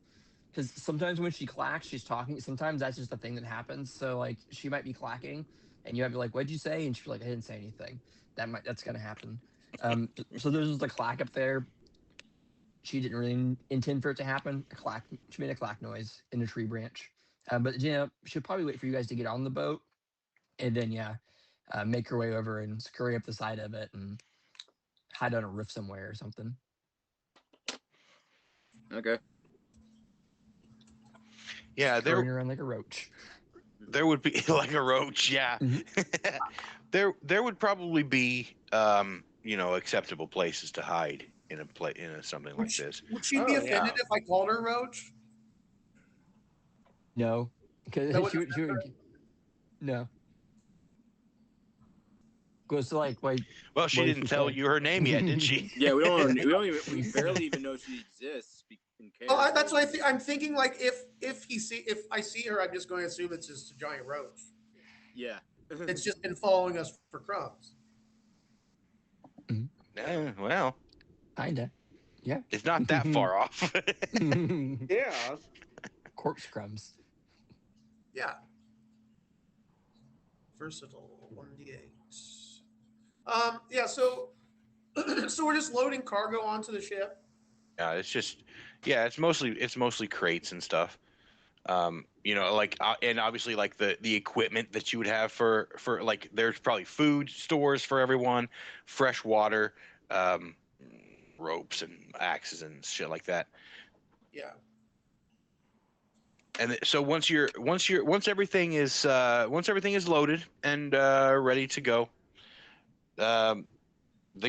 because sometimes when she clacks, she's talking. Sometimes that's just a thing that happens. So like she might be clacking, and you have to be like, "What'd you say?" And she's like, "I didn't say anything." That's gonna happen. So there's just a clack up there. She didn't really intend for it to happen. A clack. She made a clack noise in a tree branch. But she'll probably wait for you guys to get on the boat, and then make her way over and scurry up the side of it and hide on a roof somewhere or something. Okay. Yeah, Scurrying around like a roach. there would be like a roach. Yeah, Mhm. there would probably be acceptable places to hide in a something like this. Would she be Oh, offended yeah. if I called her Roach? No, because That would she would. No. Goes to like, wait. Well, she What did didn't she tell say? you her name yet, did she? Yeah, we barely even know she exists. In case Oh, that's what I'm thinking. Like if I see her, I'm just going to assume it's just a giant roach. Yeah. It's just been following us for crumbs. Well, Kinda. Yeah. it's not that far off. Yeah. Corpse crumbs. Yeah. Versatile 1d8. Yeah. So, so we're just loading cargo onto the ship. Yeah, it's mostly crates and stuff. And obviously like the equipment that you would have for like there's probably food stores for everyone, fresh water, ropes and axes and shit like that. Yeah. And so once everything is loaded and ready to go, the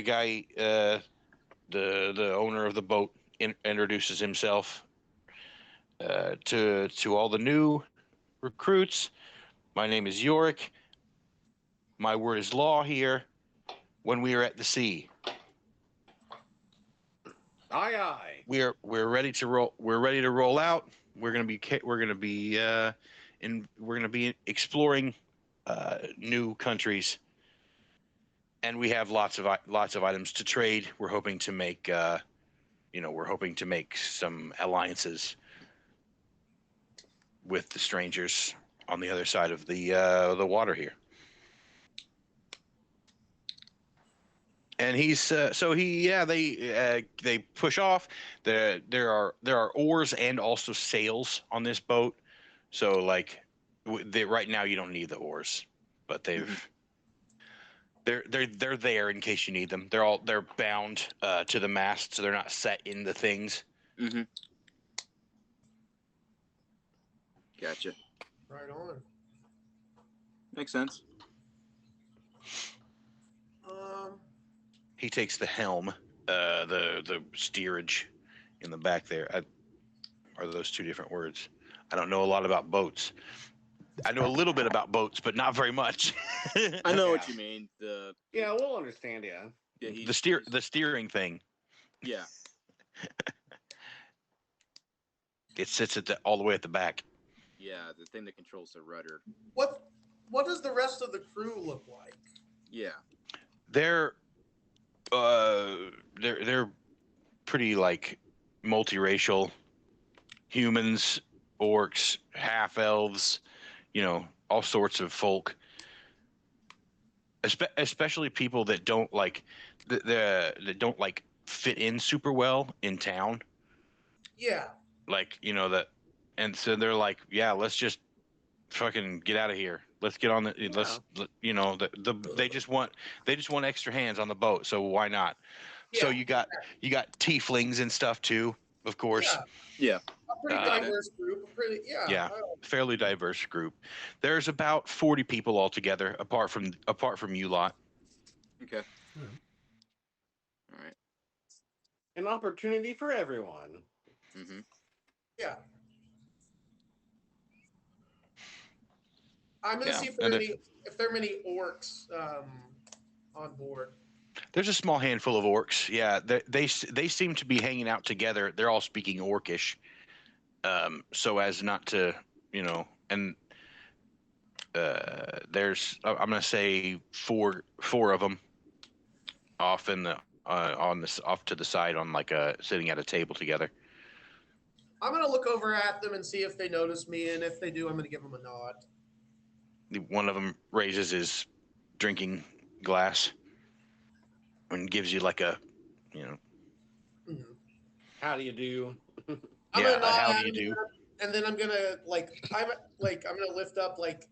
guy, the owner of the boat introduces himself to all the new recruits. My name is Yorick. My word is law here. When we are at the sea, Aye, aye. we're ready to roll. We're ready to roll out. We're gonna be exploring new countries, and we have lots of items to trade. We're hoping to make some alliances with the strangers on the other side of the water here. And they push off. There are oars and also sails on this boat. So like right now you don't need the oars, but they're there in case you need them. They're bound to the mast, so they're not set in the things. Mm-hmm. Gotcha. Right on. Makes sense. He takes the helm, the steerage in the back there. Are those two different words? I don't know a lot about boats. I know a little bit about boats, but not very much. I know what you mean. Yeah, we'll understand. Yeah. The steering thing. Yeah. It sits all the way at the back. Yeah, the thing that controls the rudder. What does the rest of the crew look like? Yeah. They're pretty like multiracial, humans, orcs, half elves, all sorts of folk. Especially people that don't like that don't like fit in super well in town. Yeah. Like that, and so they're like, yeah, let's just fucking get out of here. Let's get on they just want extra hands on the boat, so why not? Yeah. So you got tieflings and stuff too, of course. Yeah. A pretty diverse group. Yeah, fairly diverse group. There's about 40 people altogether, apart from you lot. Okay. All right. An opportunity for everyone. Mm-hmm. Yeah. I'm gonna Yeah, see if and there are many orcs on board. there's a small handful of orcs. Yeah, they seem to be hanging out together. They're all speaking Orcish, so as not to, and there's I'm gonna say four of them off in the on this off to the side on like sitting at a table together. I'm gonna look over at them and see if they notice me, and if they do, I'm gonna give them a nod. One of them raises his drinking glass and gives you like a, Mhm. How do you do? I'm yeah, gonna nod how at do you them, do? and then I'm gonna I'm gonna lift up like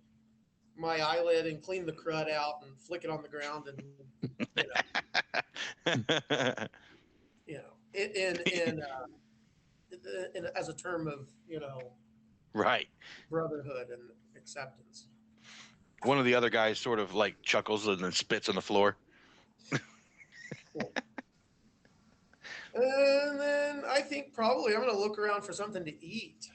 my eyelid and clean the crud out and flick it on the ground, and in as a term of Right. brotherhood and acceptance. One of the other guys sort of like chuckles and then spits on the floor. And then I think probably I'm gonna look around for something to eat.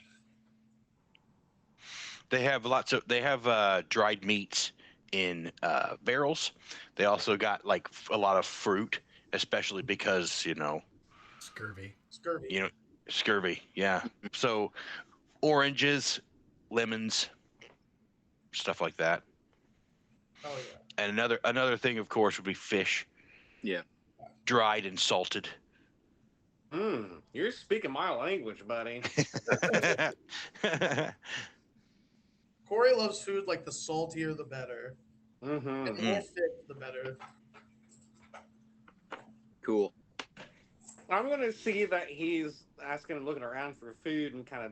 They have dried meats in barrels. They also got like a lot of fruit, especially because Scurvy. scurvy. Yeah. So oranges, lemons, stuff like that. Oh yeah. And another thing, of course, would be fish. Yeah. Dried and salted. You're speaking my language, buddy. Corey loves food like the saltier the better. Mm-hmm. And the more fit the better. Cool. I'm gonna see that he's asking and looking around for food and kind of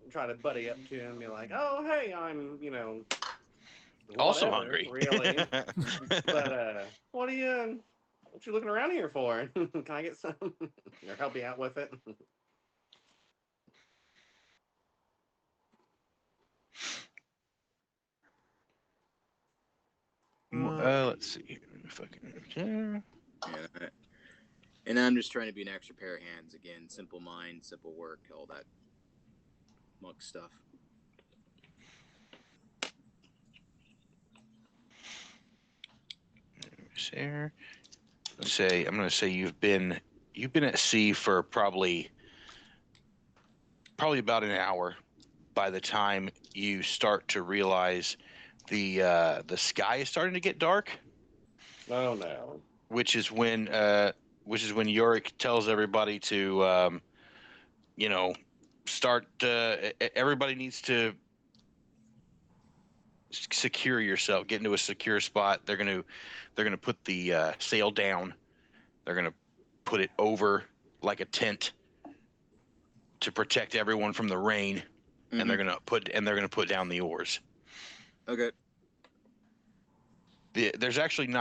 try to buddy up to him and be like, "Oh, hey, I'm Also whatever, hungry. really." But what you looking around here for? Can I get some or help you out with it? Let's see. Yeah. And I'm just trying to be an extra pair of hands again. Simple mind, simple work, all that monk stuff. Share. I'm gonna say you've been at sea for probably about an hour by the time you start to realize the sky is starting to get dark. Oh no. Which is when Yorick tells everybody to start. Everybody needs to secure yourself, get into a secure spot. They're gonna put the sail down. They're gonna put it over like a tent to protect everyone from the rain, Mm-hmm. and they're gonna put down the oars. Okay. There's actually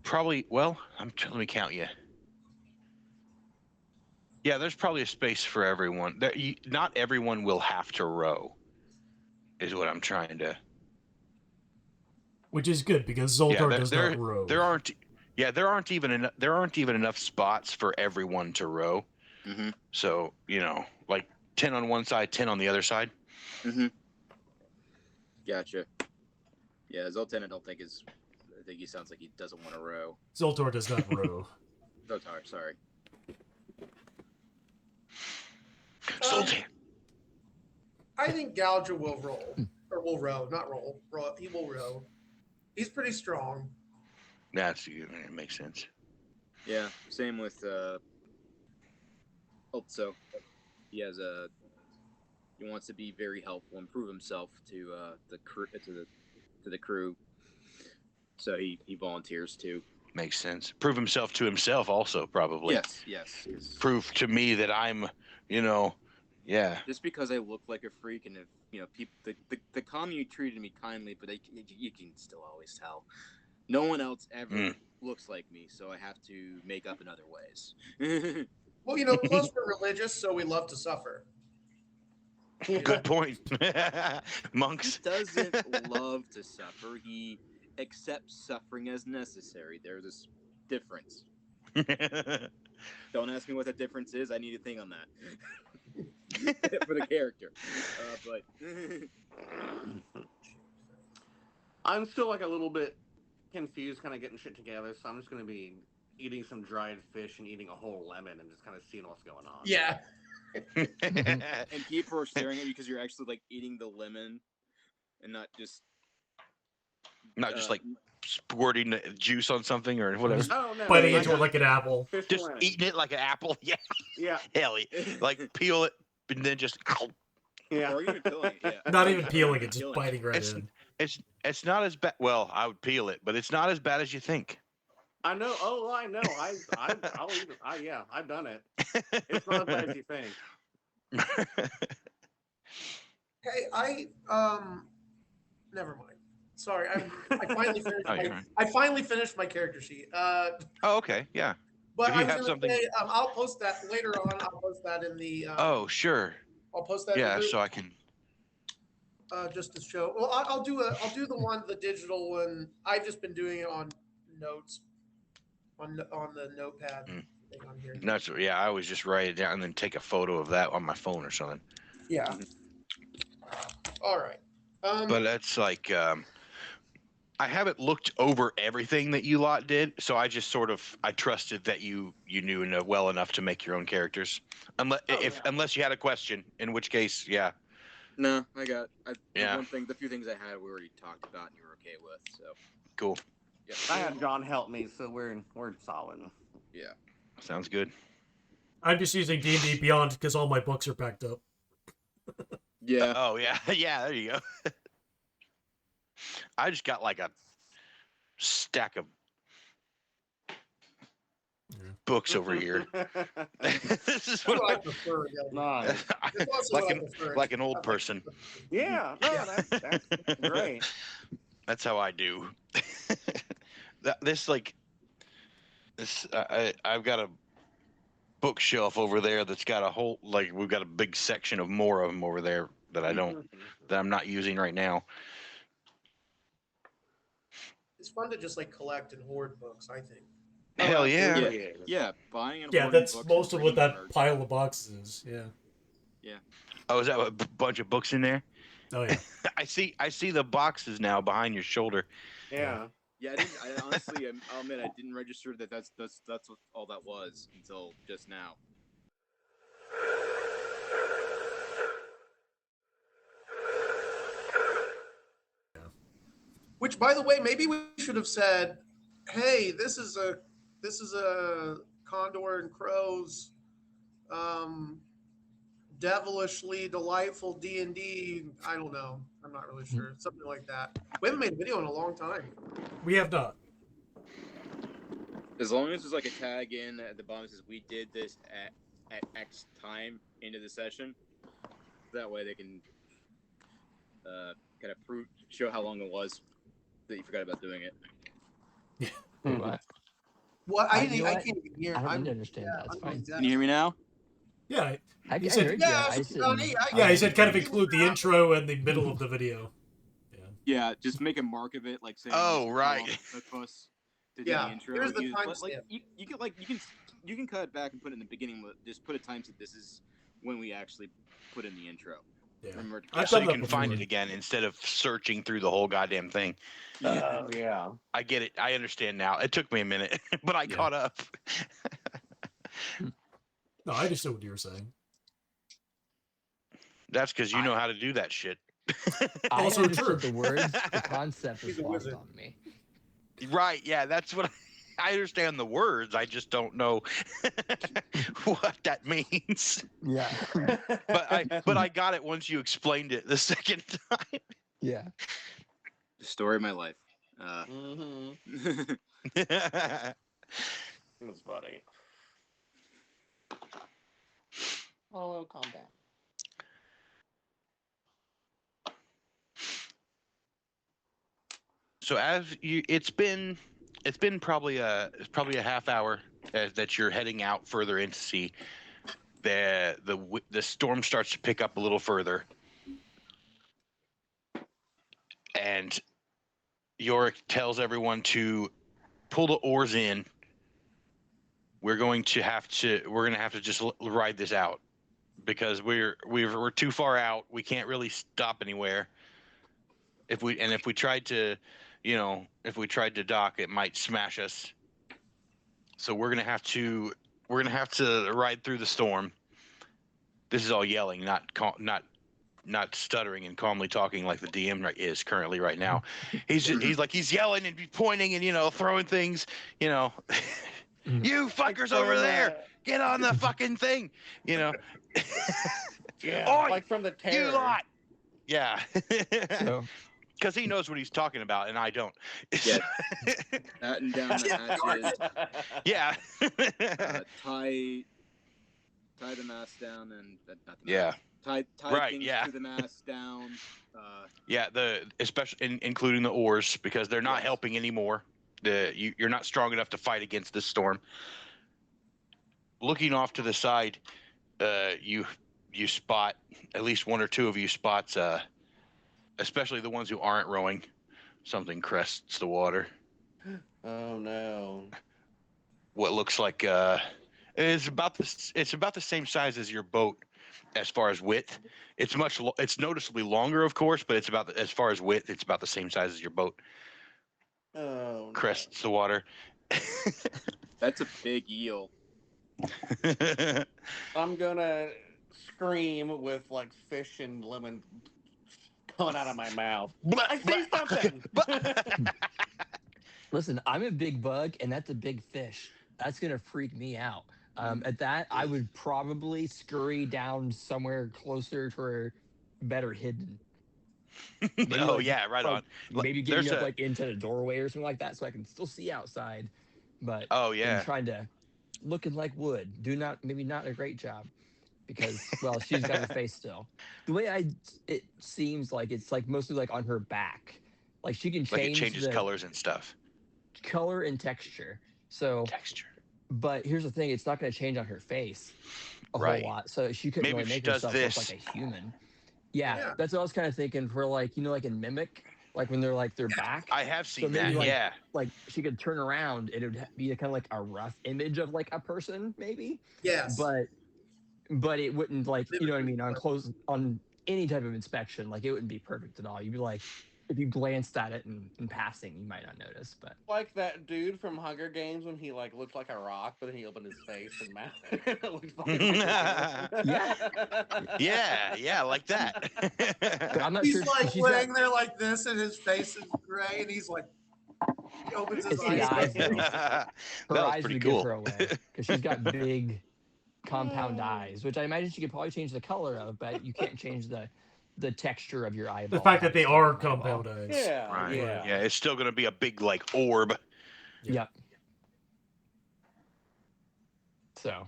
probably, well, let me count you. Yeah, there's probably a space for everyone. Not everyone will have to row, is what I'm trying to. Which is good because Zoltar does not row. There aren't even enough spots for everyone to row. Mm-hmm. So like 10 on one side, 10 on the other side. Mm-hmm. Gotcha. Yeah, Zoltan, I think he sounds like he doesn't want to row. Zoltar does not row. Zoltar, sorry. Zoltan. I think Gouga will roll. Or will row, not roll. He will row. He's pretty strong. It makes sense. Yeah, same with Olso. He wants to be very helpful and prove himself to the crew. So he volunteers too. Makes sense. Prove himself to himself also, probably. Yes. Prove to me that I'm, yeah. Just because I look like a freak, and if people, the commune treated me kindly, but you can still always tell. No one else ever looks like me, so I have to make up in other ways. Well, plus we're religious, so we love to suffer. Good point. Monks. He doesn't love to suffer. He accepts suffering as necessary. There's this difference. Don't ask me what the difference is. I need a thing on that for the character. But I'm still like a little bit confused, kind of getting shit together. So I'm just gonna be eating some dried fish and eating a whole lemon and just kind of seeing what's going on. Yeah. and people are staring at you because you're actually like eating the lemon and not just like squirting the juice on something or whatever. Oh no! Biting I into it got like an apple. fish Just lemon. eating it like an apple. Yeah. Yeah, Hell yeah. Like peel it and then just. yeah. or even peeling it. Yeah. Not even peeling it, just Peeling. biting right It's in. it's not as bad. Well, I would peel it, but it's not as bad as you think. I know. Oh, I know. I'll eat it. Yeah, I've done it. It's not as bad as you think. Hey, never mind. Sorry, I finally finished. Oh, you're fine. I finally finished my character sheet. Oh, okay, yeah. But If you I was have gonna something- say, I'll post that later on. I'll post that in the. Oh, sure. I'll post that. Yeah, in the so I can. just to show. Well, I'll do the one, the digital one. I've just been doing it on notes, on the notepad Mm. thing on here. That's yeah. I always just write it down and then take a photo of that on my phone or something. Yeah. All right. But that's like I haven't looked over everything that you lot did, so I just sort of I trusted that you knew well enough to make your own characters, unless you had a question, in which case, yeah. No, the Yeah. the few things I had, we already talked about and you were okay with. So Cool. yeah. I had John help me, so we're solid. Yeah. Sounds good. I'm just using D&D Beyond because all my books are packed up. Yeah. Oh yeah, yeah. There you go. I just got like a stack of books over here. This is That's what I what prefer. Yeah. Nice. That's also like what I an prefer. like an old person. Yeah. No, that's great. That's how I do. I've got a bookshelf over there that's got a whole we've got a big section of more of them over there that I'm not using right now. It's fun to just like collect and hoard books, I think. Hell yeah. absolutely Yeah. is. Yeah. Buying and Yeah, hoarding that's books most and of what reading that are- pile of boxes is. Yeah. Oh, is that a bunch of books in there? Oh yeah. I see the boxes now behind your shoulder. Yeah. Yeah, I honestly, I'll admit, I didn't register that's what all that was until just now. Which, by the way, maybe we should have said, "Hey, this is a Condor and Crow's devilishly delightful D&D." I don't know. I'm not really sure. Something like that. We haven't made a video in a long time. We have not. As long as there's like a tag in at the bottom that says we did this at X time into the session, that way they can kind of show how long it was that you forgot about doing it. What? What? I- I you know can't what? even hear. I don't I'm- need to understand that. It's I'm fine. exact- Can you hear me now? Yeah. I He I said- heard Yeah, you. I it's said, funny. Yeah, he said kind of include the intro and the middle of the video. Yeah, just make a mark of it, like saying. Oh, right. Us to do Yeah, the intro. here's the You- but, like, timestamp. you can cut it back and put it in the beginning. But just put a time that this is when we actually put in the intro. Yeah. Remember to I've So done you that can find before. it again instead of searching through the whole goddamn thing. Yeah. I get it. I understand now. It took me a minute, but I caught up. No, I understood what you were saying. That's because you know how to do that shit. I Also understood true. the words. The concept was He's a lost wizard. on me. Right? Yeah, that's what I understand the words. I just don't know what that means. Yeah. But I got it once you explained it the second time. Yeah. The story of my life. Mm-hmm. It was funny. Oh, calm down. So it's been probably a half hour that you're heading out further into sea. The storm starts to pick up a little further, and Yorick tells everyone to pull the oars in we're going to have to just ride this out because we're too far out. We can't really stop anywhere. If we tried to, dock, it might smash us. So we're gonna have to ride through the storm. This is all yelling, not stuttering and calmly talking like the DM is currently right now. He's yelling and pointing and throwing things. You fuckers over there, get on the fucking thing. Yeah, Oi, like from the terror. you lot. Yeah. So Because he knows what he's talking about, and I don't. Yeah. Batten down the hatches. Yeah. Tie the mast down and not the Yeah. mast. Tie things to the mast down. Yeah, especially including the oars, because they're not helping anymore. You're not strong enough to fight against this storm. Looking off to the side, you spot, at least one or two of you spots, especially the ones who aren't rowing, something crests the water. Oh no! What looks like it's about the same size as your boat as far as width. It's noticeably longer, of course, but as far as width, it's about the same size as your boat. Oh, Crests the water. That's a big eel. I'm gonna scream with like fish and lemon coming out of my mouth. I see something. listen, I'm a big bug, and that's a big fish. That's gonna freak me out. At that, I would probably scurry down somewhere closer to where better hidden. Maybe right on. Maybe getting up like into the doorway or something like that, so I can still see outside. But I'm trying to looking like wood. Maybe not a great job, because she's got her face still. The way it seems like it's like mostly like on her back. Like she can change. Like it changes colors and stuff. Color and texture. So texture. But here's the thing: it's not going to change on her face a whole lot. So she couldn't really make herself look like a human. Yeah, that's what I was kind of thinking. For like like in Mimic, like when they're like their back. I have seen that. Like, yeah. Like she could turn around and it would be kind of like a rough image of like a person, maybe. Yes. But it wouldn't like on any type of inspection, like it wouldn't be perfect at all. You'd be like, if you glanced at it in passing, you might not notice. But like that dude from Hunger Games when he like looked like a rock, but then he opened his face and mouth. It looked yeah, like that. I'm not he's sure. Like laying there like this, and his face is gray, and he's like, he opens his eyes. Her eyes would give her away because she's got big compound eyes, which I imagine she could probably change the color of, but you can't change the texture of your eyeball. The fact that they are compound eyes. Yeah, right. Yeah, it's still going to be a big like orb. Yep. So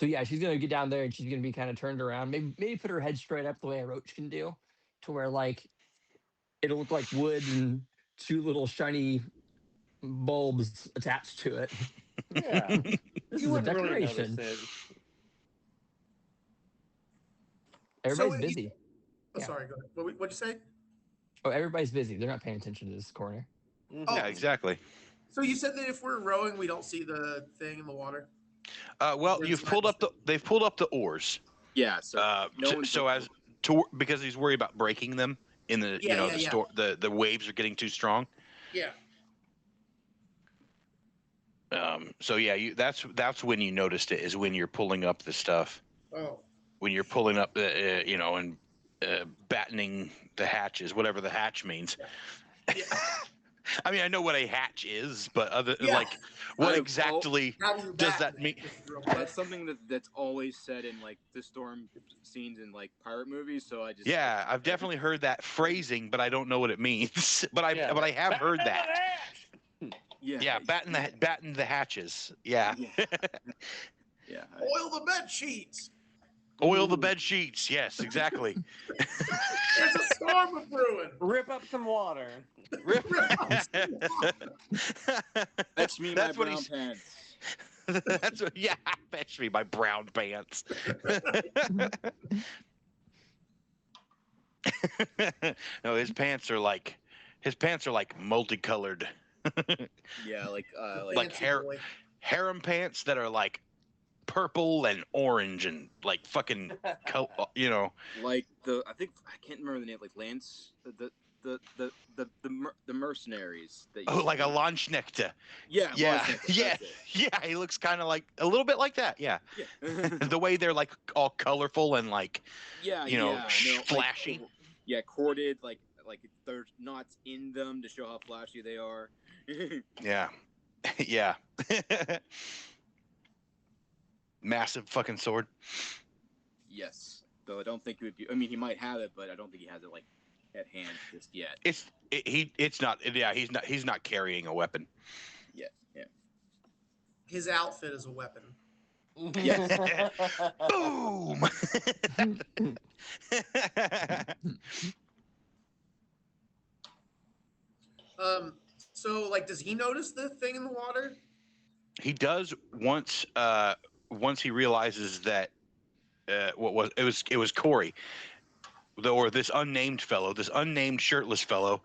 yeah, she's gonna get down there and she's gonna be kind of turned around. Maybe put her head straight up the way a roach can do, to where like it'll look like wood and two little shiny bulbs attached to it. Yeah, this is a decoration. Really Everybody's busy. Sorry, go ahead. What'd you say? Oh, everybody's busy. They're not paying attention to this corner. Mm-hmm. Oh. Yeah, exactly. So you said that if we're rowing, we don't see the thing in the water. They've pulled up the oars. Yeah. So because he's worried about breaking them in the the waves are getting too strong. Yeah. That's when you noticed it, is when you're pulling up the stuff. Oh. When you're pulling up the and battening the hatches, whatever the hatch means. Yeah. I mean, I know what a hatch is, but what exactly does that mean? That's something that's always said in like the storm scenes in like pirate movies. So I just I've definitely heard that phrasing, but I don't know what it means. But I have heard that. Yeah, batten the hatches. Yeah. Yeah. Oil the bed sheets. Oil the bed sheets. Yes, exactly. There's a storm of brewing. Rip up some water. Fetch me my brown pants. That's what. Yeah, fetch me my brown pants. No, his pants are like multicolored. Yeah, like harem pants that are like purple and orange and like fucking, you know, Like I can't remember the name. Like Lance, the mercenaries. That oh, like a Launchnechter. Yeah, Yeah, Launchnechter, yeah, that's it. yeah. He looks kind of like a little bit like that. Yeah, Yeah. the way they're like all colorful and like, Yeah, you know, yeah, no, flashy. Like, yeah, corded, like there's knots in them to show how flashy they are. Yeah, yeah. Massive fucking sword. Yes, though I don't think it would be. I mean, he might have it, but I don't think he has it like at hand just yet. It's not. Yeah, he's not carrying a weapon. Yeah, yeah. His outfit is a weapon. Yeah. Boom. So like, does he notice the thing in the water? He does once he realizes that it was Corey, or this unnamed fellow, this unnamed shirtless fellow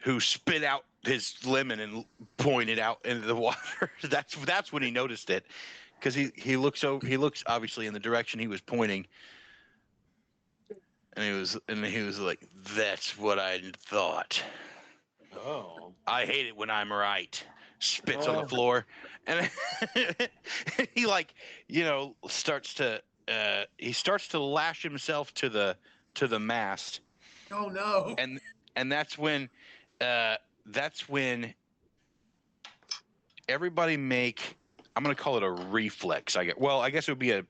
who spit out his lemon and pointed out into the water. That's when he noticed it, because he looks obviously in the direction he was pointing, and he was like, "That's what I thought. Oh. I hate it when I'm right." Spits on the floor, and he like, you know, starts to lash himself to the mast. Oh no! And that's when everybody make, I'm gonna call it a reflex. I guess it would be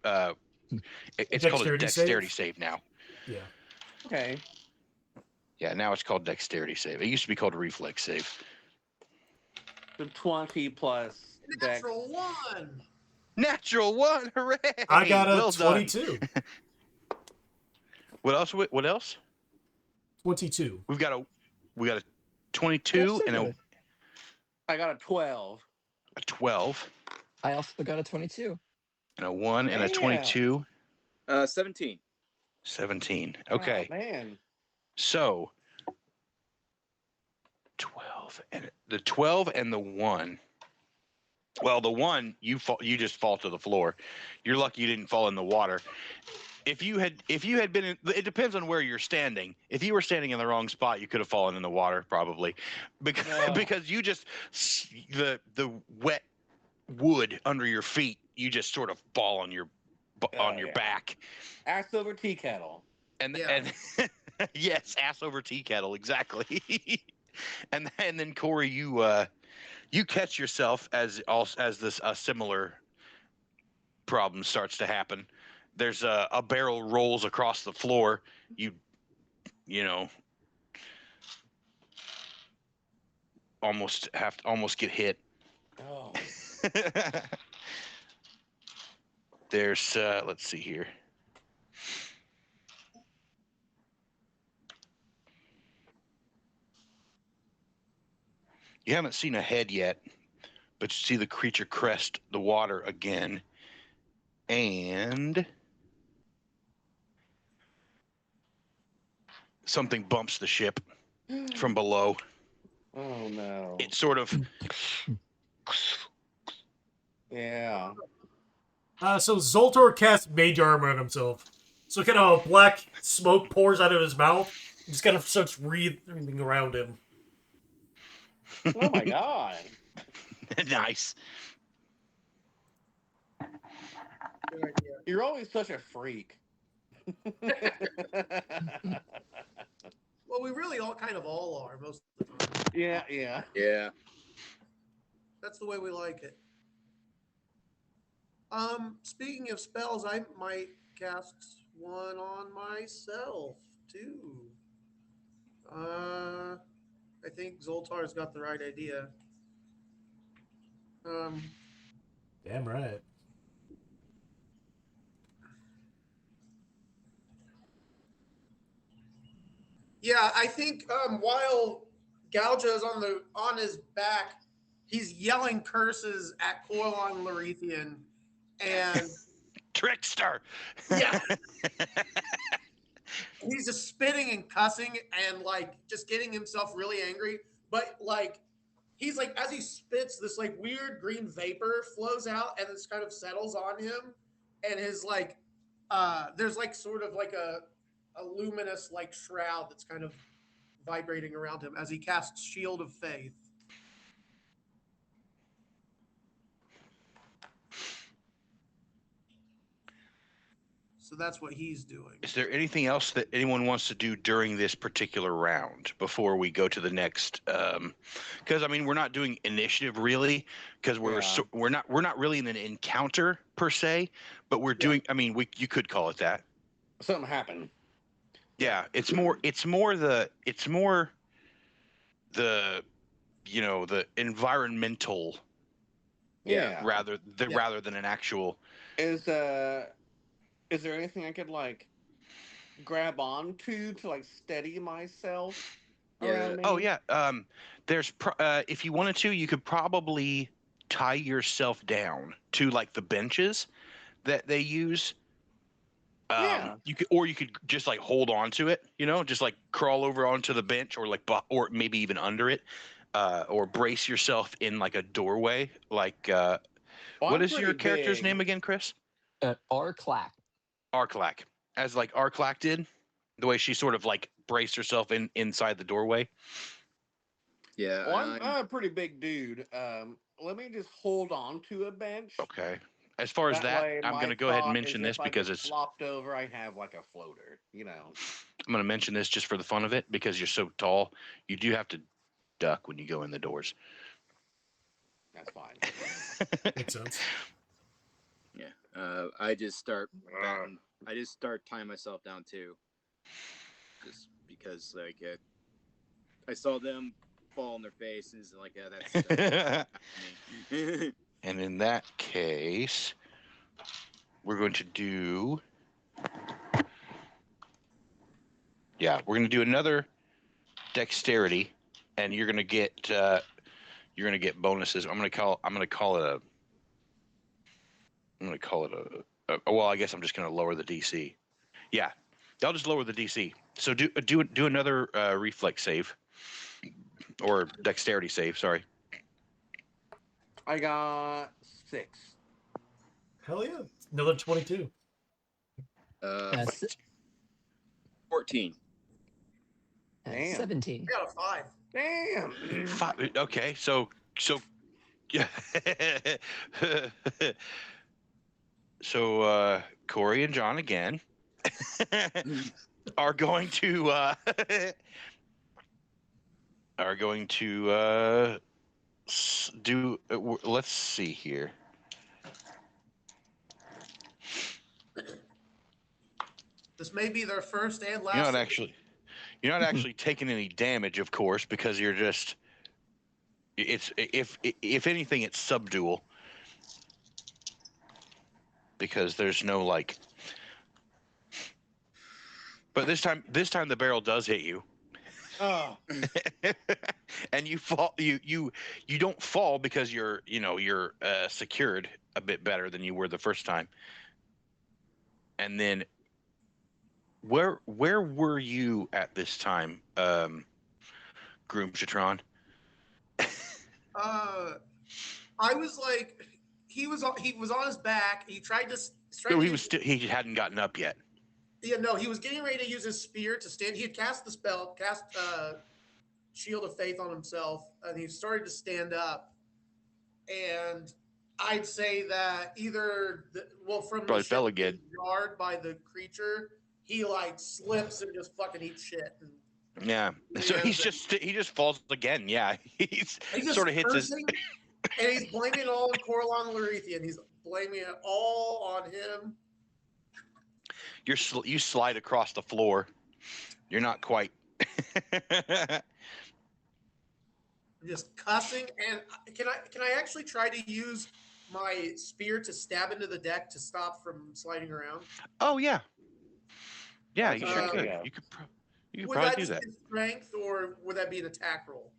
it's called a dexterity save now. Yeah. Okay. Yeah, now it's called dexterity save. It used to be called a reflex save. So 20 plus dex. Natural one. Natural one, hooray! I got a well 22. Done. What else? What else? 22. We got a 22 and I got a 12. a 12 I also got a 22. and a 1 and a Damn. 22. 17. 17. Okay. Oh, man. So 12 and the 1. Well, the 1 you just fall to the floor. You're lucky you didn't fall in the water. If you had been in, it depends on where you're standing. If you were standing in the wrong spot, you could have fallen in the water probably, because you just, the wet wood under your feet, you just sort of fall on your back. Axe over tea kettle. And Yeah. and yes, ass over tea kettle, exactly. and then Corey, you catch yourself as this similar problem starts to happen. There's a barrel rolls across the floor. You know, almost get hit. Oh. There's let's see here. You haven't seen a head yet, but you see the creature crest the water again, and something bumps the ship from below. Oh no. It sort of. Yeah. So Zoltar casts mage armor on himself. So kind of a black smoke pours out of his mouth. He just kind of starts breathing around him. Oh my god. Nice. Good idea. You're always such a freak. Well, we really all are most of the time. Yeah, yeah. Yeah. That's the way we like it. Speaking of spells, I might cast one on myself too. I think Zoltar's got the right idea. Damn right. Yeah, I think while Gouga is on his back, he's yelling curses at Corlon Larethian, and Trickster. yeah, he's just spitting and cussing and like just getting himself really angry. But like he's like, as he spits, this like weird green vapor flows out and this kind of settles on him, and his like, there's like sort of like a luminous like shroud that's kind of vibrating around him as he casts Shield of Faith. So that's what he's doing. Is there anything else that anyone wants to do during this particular round before we go to the next? Because I mean, we're not doing initiative really, because we're not really in an encounter per se, but we're doing. I mean, you could call it that. Something happened. Yeah, it's more the the environmental. Yeah. Rather than an actual. Is there anything I could like grab onto to like steady myself? Yeah. Oh yeah. There's if you wanted to, you could probably tie yourself down to like the benches that they use. Yeah. You could just like hold on to it, just like crawl over onto the bench or or maybe even under it, or brace yourself in like a doorway. Like, what is your character's name again, Chris? Aur-Klak. Aur-Klak, as like Aur-Klak did, the way she sort of like braced herself inside the doorway. Yeah. Well, I'm a pretty big dude. Let me just hold on to a bench. Okay. As far as that, I'm going to go ahead and mention this because it's flopped over. I have like a floater, I'm going to mention this just for the fun of it because you're so tall. You do have to duck when you go in the doors. That's fine. Makes sense. Yeah. I just start tying myself down too, just because like I saw them fall on their faces and like that's me. And in that case, we're going to do. Yeah, we're going to do another dexterity, and you're going to get bonuses. I'm going to call it a. Well, I guess I'm just going to lower the DC. Yeah, I'll just lower the DC. So do another reflex save, or dexterity save. Sorry. I got 6. Hell yeah. Another 22. 14. Damn. 17. I got a 5. Damn. 5. Okay, so yeah. So Corey and John again are going to do. Let's see here. This may be their first and last. You're not actually taking any damage, of course, because you're just. It's if anything, it's subdual. Because there's no like. But this time the barrel does hit you. Oh. And you fall. You don't fall because you're secured a bit better than you were the first time. And then, where were you at this time, Groom Chatron? I was like, he was on his back. He tried to. No, he hadn't gotten up yet. Yeah, no, he was getting ready to use his spear to stand. He had cast the spell, Shield of Faith on himself, and he started to stand up. And I'd say that from Probably fell again. Guard by the creature, he like slips and just fucking eats shit. Yeah. So he just falls again. Yeah. He sort of hits his. And he's blaming it all on Corlon Larethian. He's blaming it all on him. You slide across the floor. You're not quite. Just cussing, and can I actually try to use my spear to stab into the deck to stop from sliding around? Oh yeah. Yeah, you sure could. Yeah. You could Would probably that do that. be strength, or would that be an attack roll?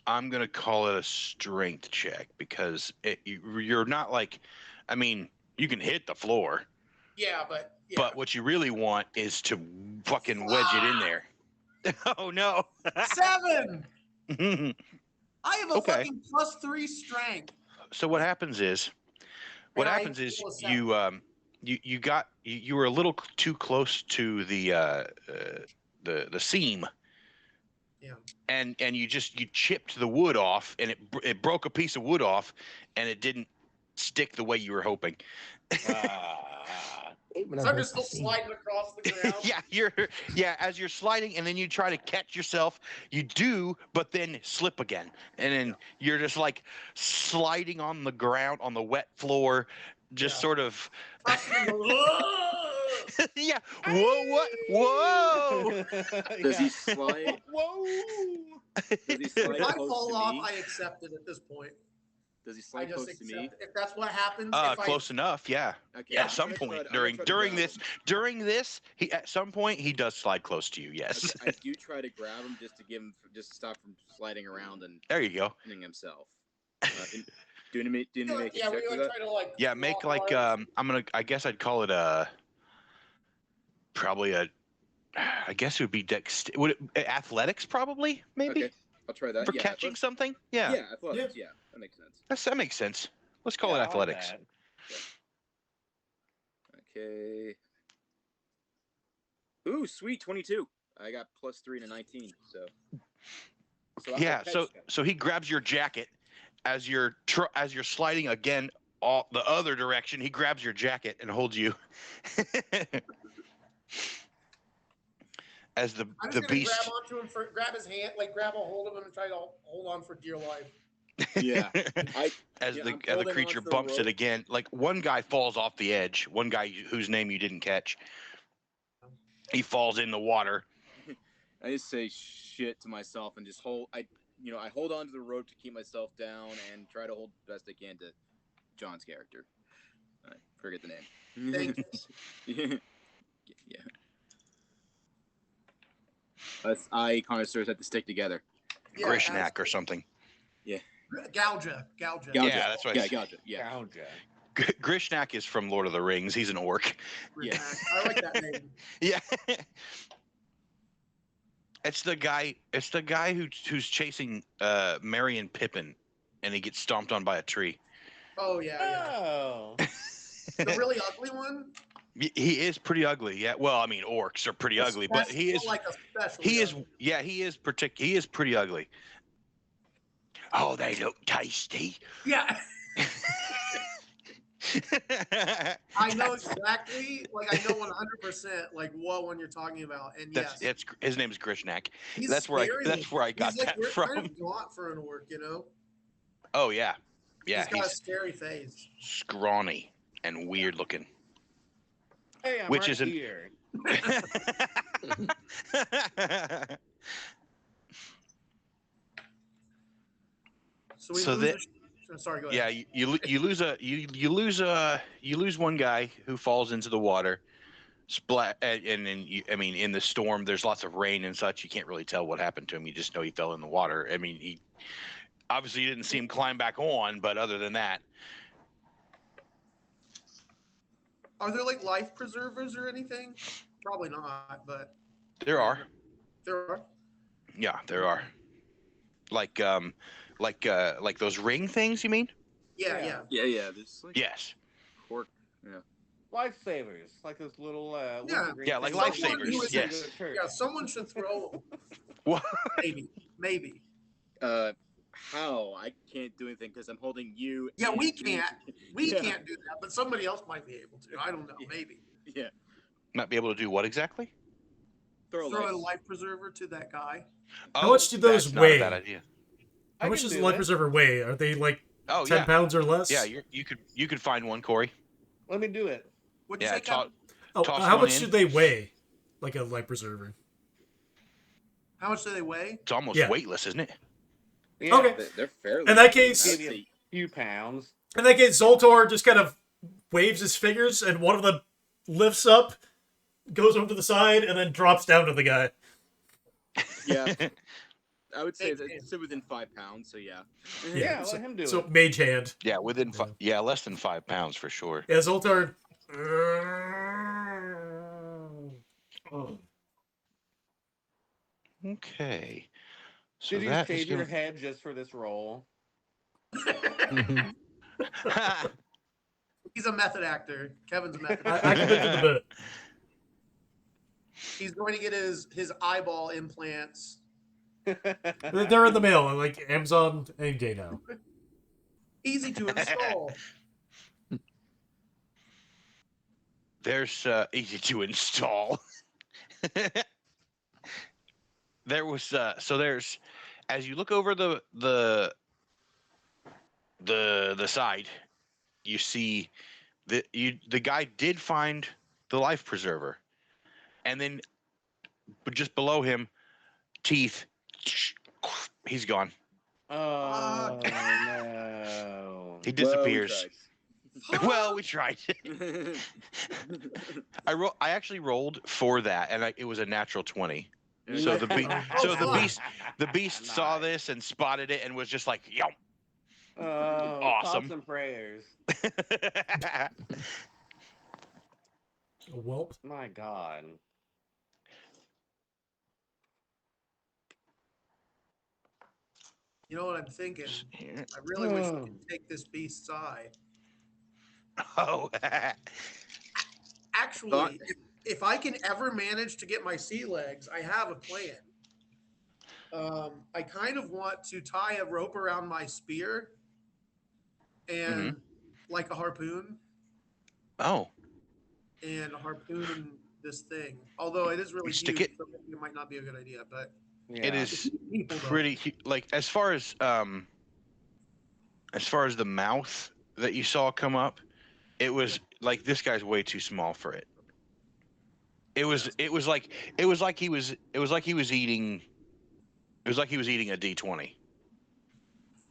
I'm gonna call it a strength check because you're not like. I mean, you can hit the floor. Yeah, but. Yeah. But what you really want is to fucking wedge it in there. Oh no. 7. I have a Okay. fucking +3 strength. So what happens is, you were a little too close to the seam. Yeah. And you chipped the wood off, and it broke a piece of wood off, and it didn't stick the way you were hoping. So I'm just still sliding across the ground. As you're sliding, and then you try to catch yourself, you do, but then slip again, and then you're just like sliding on the ground on the wet floor, just sort of. Yeah. Whoa! What? Whoa! Does he slide? Whoa! Does he slide If I close fall to off, me? I accept it at this point. Does he I slide just close to accept me? it. If that's what happens, Close enough, yeah. Okay, At some I'm gonna point try to during grab this, at some point he does slide close to you. Yes. I do try to grab him just to stop from sliding around and There you go. hitting himself. Do you need to make a yeah, check we for would that? try to like. Yeah, make walk like hard. I guess I'd call it probably I guess it would be athletics probably maybe Okay, I'll try that. for Yeah, catching athletics? something. Yeah, Yeah, athletics. Yeah, that makes sense. that makes sense. Let's call it athletics. Okay. Ooh, sweet, 22. I got +3 to 19. So Yeah, so he grabs your jacket as you're sliding again the other direction. He grabs your jacket and holds you. As the I'm the just gonna beast. grab onto him, grab his hand, like grab a hold of him, and try to hold on for dear life. Yeah. As I'm the holding creature onto the bumps it rope. again, like one guy falls off the edge. One guy whose name you didn't catch. He falls in the water. I just say shit to myself and just hold. I hold on to the rope to keep myself down and try to hold the best I can to John's character. I forget the name. Thank you. Yeah. Us connoisseurs have to stick together. Yeah, Grishnak or something. Gouga. Yeah, that's right. Yeah, Gouga. Yeah. Grishnak is from Lord of the Rings. He's an orc. Yeah. I like that name. Yeah. It's the guy who's chasing Merry and Pippin, and he gets stomped on by a tree. Oh yeah. Oh. The really ugly one. He is pretty ugly. Yeah. Well, I mean, orcs are pretty ugly, but he is. Like especially. He is. ugly. Yeah, he is He is pretty ugly. Oh, they look tasty. Yeah. I know exactly. Like I know 100%. Like what one you're talking about, and yes, his name is Grishnak. he's That's where I got he's like, that from. Kind of gaunt for an orc, you know. Oh yeah, yeah. He's got a scary face. Scrawny and weird looking. Hey, I'm Which right isn't- here. So we So lose. Sorry, go ahead. Yeah, you lose one guy who falls into the water, splat, and then in the storm there's lots of rain and such. You can't really tell what happened to him. You just know he fell in the water. I mean, he obviously you didn't see him climb back on, but other than that, Are there like life preservers or anything? Probably not, but there are. there are. Yeah, there are. Like those ring things. You mean? Yeah. Yeah. This like Yes. cork. Yeah. Lifesavers, like this little Yeah. wintergreen Yeah, like thing. Someone who lifesavers, is- yes. Yeah, someone should throw them. What? Maybe. How? I can't do anything because I'm holding you. Yeah, and we you. can't. We Yeah. can't do that, but somebody else might be able to. I don't know. Yeah. Maybe. Yeah. Not be able to do what exactly? Throw Throw a lights. life preserver to that guy. How much do those that's not weigh? a bad idea. How I much can does a do life it. preserver weigh? Are they like Oh 10 yeah. pounds or less? Yeah, you could find one, Corey. Let me do it. What'd you Yeah, say, Captain? Oh, toss how one much in. do they weigh? Like a life preserver. How much do they weigh? It's almost Yeah. weightless, isn't it? Yeah, Okay. They're fairly. In that case- I'd Give you say- a few pounds. In that case, Zoltar just kind of waves his fingers, and one of them lifts up, goes over to the side, and then drops down to the guy. Yeah. I would say Thanks, that man. it's within 5 pounds. So yeah. Yeah, so, let him do so it. mage hand. Yeah, within less than 5 pounds for sure. Yeah, Zoltar. Okay. So Did you that is shave your gonna. head just for this role? He's a method actor. Kevin's a method I actor. commit to the bit. He's going to get his eyeball implants. They're in the mail, like Amazon any day now. Easy to install. There's easy to install. There was so there's as you look over the side, you see that the guy did find the life preserver, and then but just below him, teeth, he's gone. Oh no! He disappears. Well, we tried. I actually rolled for that, and it was a natural 20. So the beast saw Nice. this and spotted it and was just like, yo. Awesome. Thoughts and prayers. Welp. My God. You know what I'm thinking? I really wish we could take this beast's eye. Oh. Actually, if I can ever manage to get my sea legs, I have a plan. I kind of want to tie a rope around my spear and like a harpoon. Oh. And harpoon this thing. Although it is really Stick huge, it. so it might not be a good idea. But Yeah. It is pretty like as far as the mouth that you saw come up, it was like this guy's way too small for it. It was like he was eating a D20.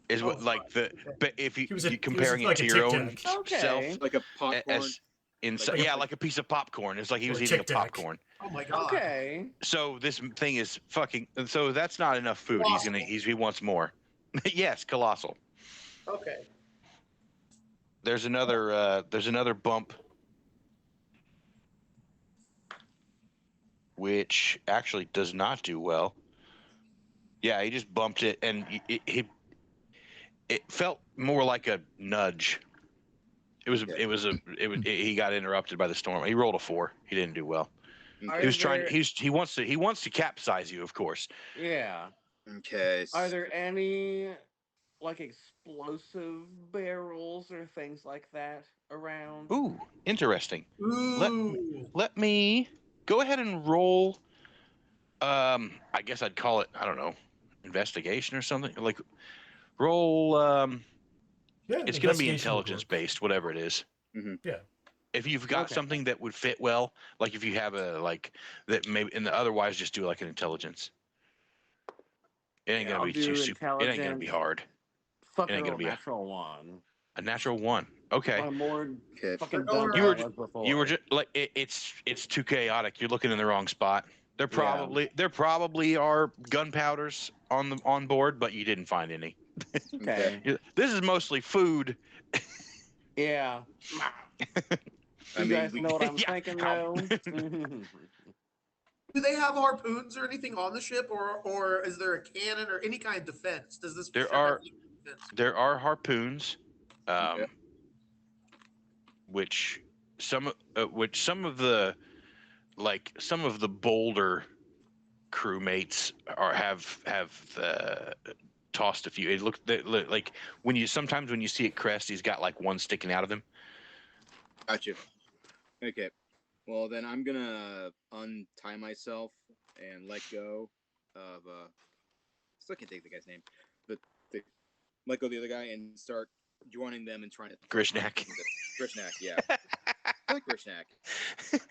Is what like the but if you comparing it to your own self like a popcorn. Like a piece of popcorn. It's like he was eating a popcorn. Oh my God. Okay. So this thing is fucking. So that's not enough food. Colossal. He wants more. Yes, colossal. Okay. There's another bump, which actually does not do well. Yeah, he just bumped it, and it felt more like a nudge. He got interrupted by the storm. He rolled a 4. He didn't do well. He wants to capsize you, of course. Yeah. Okay. Are there any like explosive barrels or things like that around? Ooh, interesting. Ooh. Let me go ahead and roll. I guess I'd call it, I don't know, investigation or something. Like roll. It's going to be intelligence based, whatever it is. Mm-hmm. Yeah. If you've got something that would fit well, like if you have that maybe, and otherwise just do like an intelligence. It ain't gonna be too super. It ain't gonna be hard. It ain't gonna be natural 1. A natural 1. Okay. I'm more fucking You were just like it's too chaotic. You're looking in the wrong spot. There probably are gunpowders on board, but you didn't find any. Okay. This is mostly food. Yeah. You guys know what I'm thinking, though? Do they have harpoons or anything on the ship, or is there a cannon or any kind of defense? Does this? There are harpoons, which some of the bolder crewmates have tossed a few. It looked like sometimes when you see it crest, he's got like one sticking out of him. Gotcha. Okay. Well, then I'm gonna untie myself and let go of. Still can't think of the guy's name, but let go of the other guy and start joining them and trying to. Grishnak. Grishnak, yeah. I like Grishnak.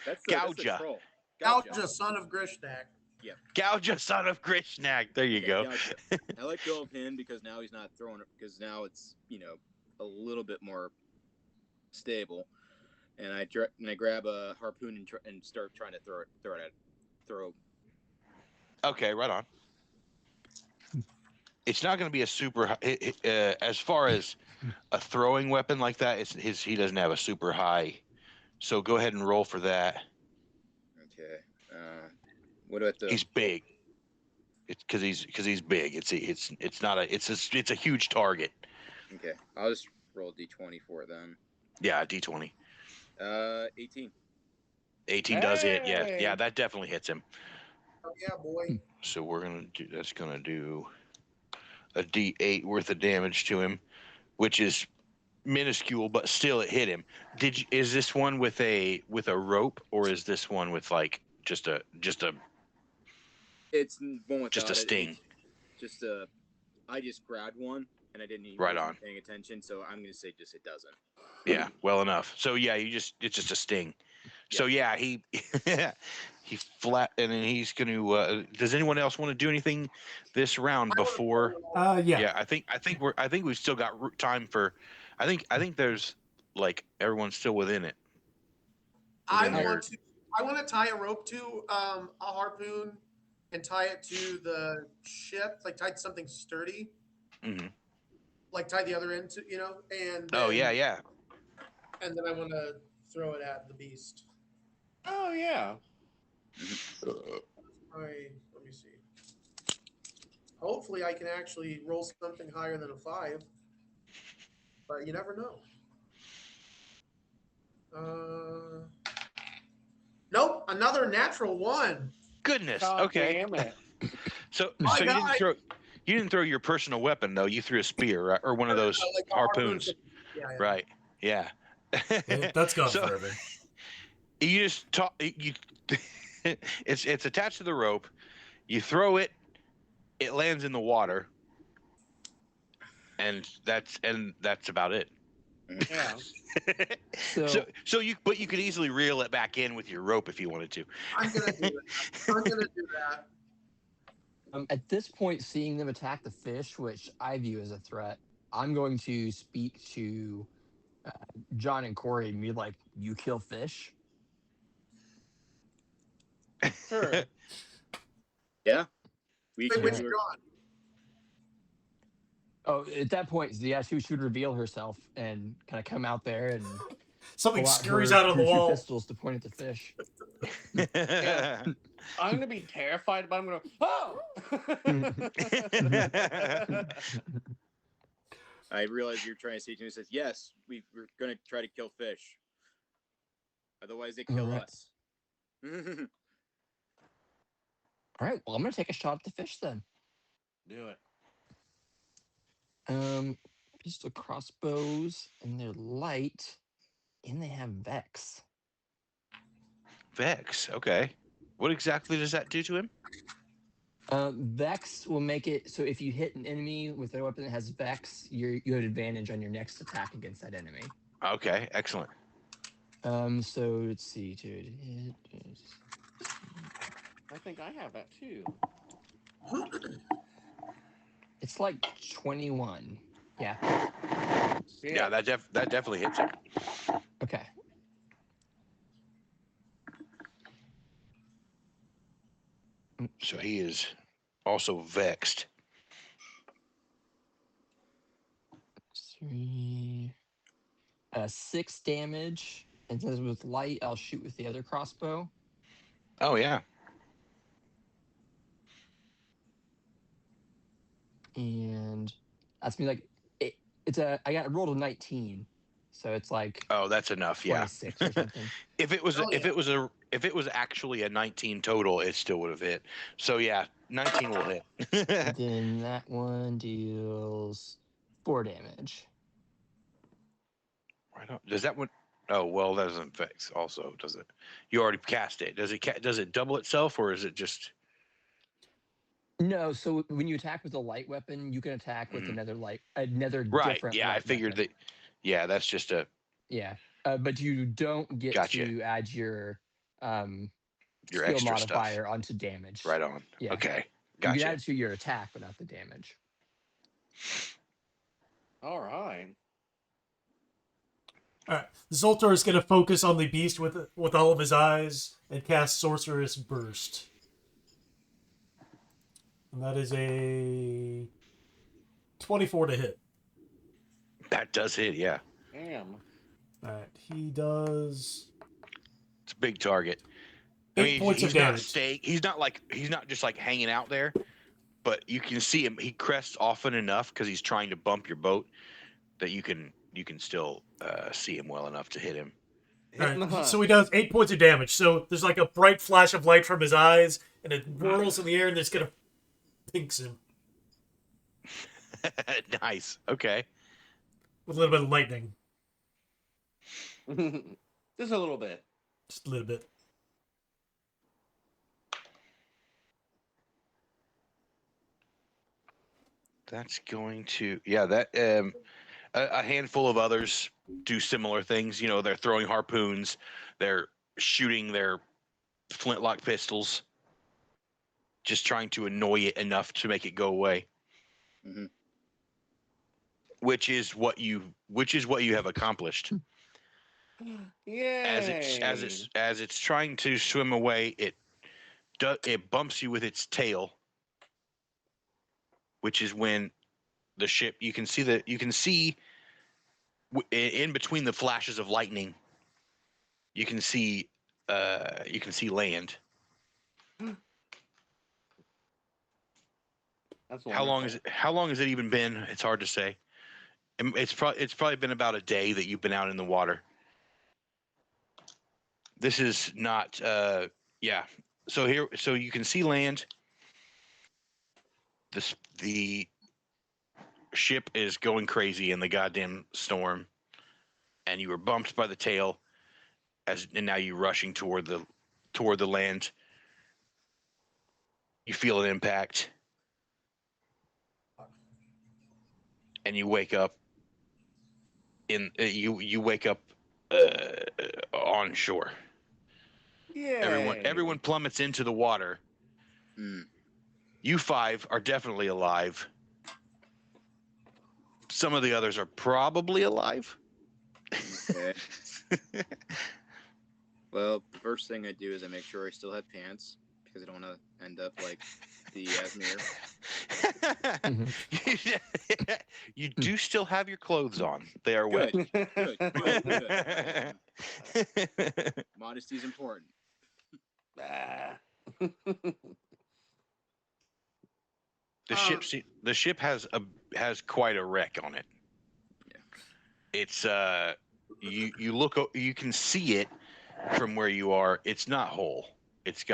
That's Gouga. troll. Gouga, son of Grishnak. Yeah. Gouga, son of Grishnak. There you go. I let go of him because now he's not throwing it, because now it's a little bit more stable. And I grab a harpoon and start trying to throw. Okay, right on. It's not going to be a super as far as a throwing weapon like that. He doesn't have a super high, so go ahead and roll for that. Okay. What about the? He's big. It's because he's big. It's not a it's a huge target. Okay, I'll just roll D20 for it then. Yeah, D20. 18. 18 does hit. Yeah, Hey! that definitely hits him. Oh, yeah, boy. So that's gonna do a D8 worth of damage to him, which is minuscule, but still it hit him. Is this one with a rope, or is this one with like just a It's one without just a sting? I just grabbed one and I didn't even Right on. paying attention, so I'm gonna say just it doesn't. Yeah, well enough. So yeah, it's just a sting. So yeah, he he flat, and then he's going to. Does anyone else want to do anything this round before? Yeah. Yeah, I think we've still got time for. I think there's like everyone's still within it. I want to tie a rope to a harpoon and tie it to the ship, like tie it to something sturdy. Mm-hmm. Like tie the other end to, and then, Oh yeah. And then I want to throw it at the beast. Oh yeah. Let me see. Hopefully I can actually roll something higher than a 5. But you never know. Nope, another natural 1. Goodness. God Okay. damn it. So My you God. didn't throw your personal weapon though. You threw a spear, right? Or one of those Like a harpoons. Yeah. Right. Yeah. That's gone forever. You just talk. You. It's attached to the rope. You throw it. It lands in the water. And that's about it. Yeah. So you could easily reel it back in with your rope if you wanted to. I'm gonna do that. At this point, seeing them attack the fish, which I view as a threat, I'm going to speak to John and Corey and be like, "You kill fish?" Sure. Yeah. Wait, which John? Oh, at that point, yeah, she would reveal herself and kind of come out there and Something pull scurries her out on the two wall. pistols to point at the fish. Yeah. I'm gonna be terrified, but I'm gonna. Oh! I realize you're trying to say to me. Says yes, we're going to try to kill fish. Otherwise, they kill us. All right, well, I'm gonna take a shot at the fish then. Do it. Pistol crossbows, and they're light, and they have Vex. Vex. Okay. What exactly does that do to him? Vex will make it so if you hit an enemy with a weapon that has Vex, you have advantage on your next attack against that enemy. Okay, excellent. So let's see, dude. I think I have that too. It's like 21. Yeah. Yeah, that definitely hits him. Okay. So he is also vexed. 3, 6 damage, and since with light, I'll shoot with the other crossbow. Oh yeah. And that's me like I rolled a 19, so it's like Oh, that's enough. Yeah. 26 or something. If it was actually a 19 total, it still would have hit. So yeah, 19 will hit. Then that one deals 4 damage. Right on. Does that one? Oh well, that doesn't vex. Also, does it? You already cast it. Does it double itself, or is it just? No, so when you attack with a light weapon, you can attack with another Right. different Yeah, I light figured weapon. that. Yeah, that's just a. Yeah, but you don't get Gotcha. to add your skill extra modifier stuff. onto damage. Right on. Yeah. Okay. You can Gotcha. add it to your attack, but not the damage. All right. All right, Zoltar is going to focus on the beast with all of his eyes and cast Sorcerous Burst. And that is a 24 to hit. That does hit. Yeah. Damn. All right, he does It's a big target. 8 points of damage. He's not just like hanging out there. but you can see him. He crests often enough because he's trying to bump your boat that you can still see him well enough to hit him. All right, so he does 8 points of damage. So there's like a bright flash of light from his eyes, and it whirls in the air, and it's gonna pinks him Nice. Okay. with a little bit of lightning, Just a little bit. just a little bit. That's going to that a handful of others do similar things. You know, they're throwing harpoons, they're shooting their flintlock pistols, just trying to annoy it enough to make it go away. Mm-hmm. Which is what you have accomplished. Yay! As it's trying to swim away, it bumps you with its tail, which is when the ship you can see in between the flashes of lightning, you can see land. That's How long has it even been? It's hard to say. It's probably been about a day that you've been out in the water. This is not So you can see land. The ship is going crazy in the goddamn storm, and you were bumped by the tail, and now you're rushing toward the land. You feel an impact, and you wake up you wake up on shore. Yeah. Everyone plummets into the water. You 5 are definitely alive. Some of the others are probably alive. Okay. Well, the first thing I do is I make sure I still have pants because I don't want to end up like the Asmir. You do still have your clothes on. They are wet. Good. Modesty is important. The ship has quite a wreck on it. Yeah. It's you can see it from where you are. It's not whole. It's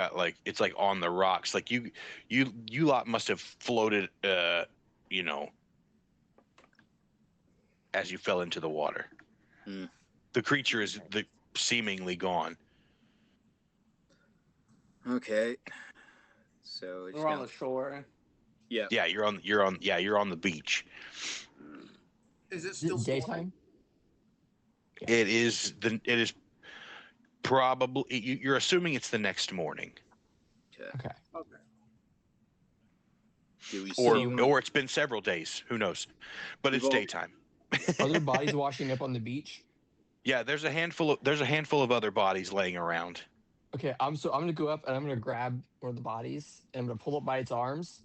like on the rocks. Like you lot must have floated as you fell into the water. The creature is seemingly gone. Okay. So We're on the shore. Yeah. Yeah, you're on the beach. Is it still daytime? It is probably you're assuming it's the next morning. Okay. Okay. Do we see Or it's been several days. Who knows? But it's daytime. Are there bodies washing up on the beach? Yeah, there's a handful of other bodies laying around. Okay, I'm gonna go up and I'm gonna grab one of the bodies and I'm gonna pull it by its arms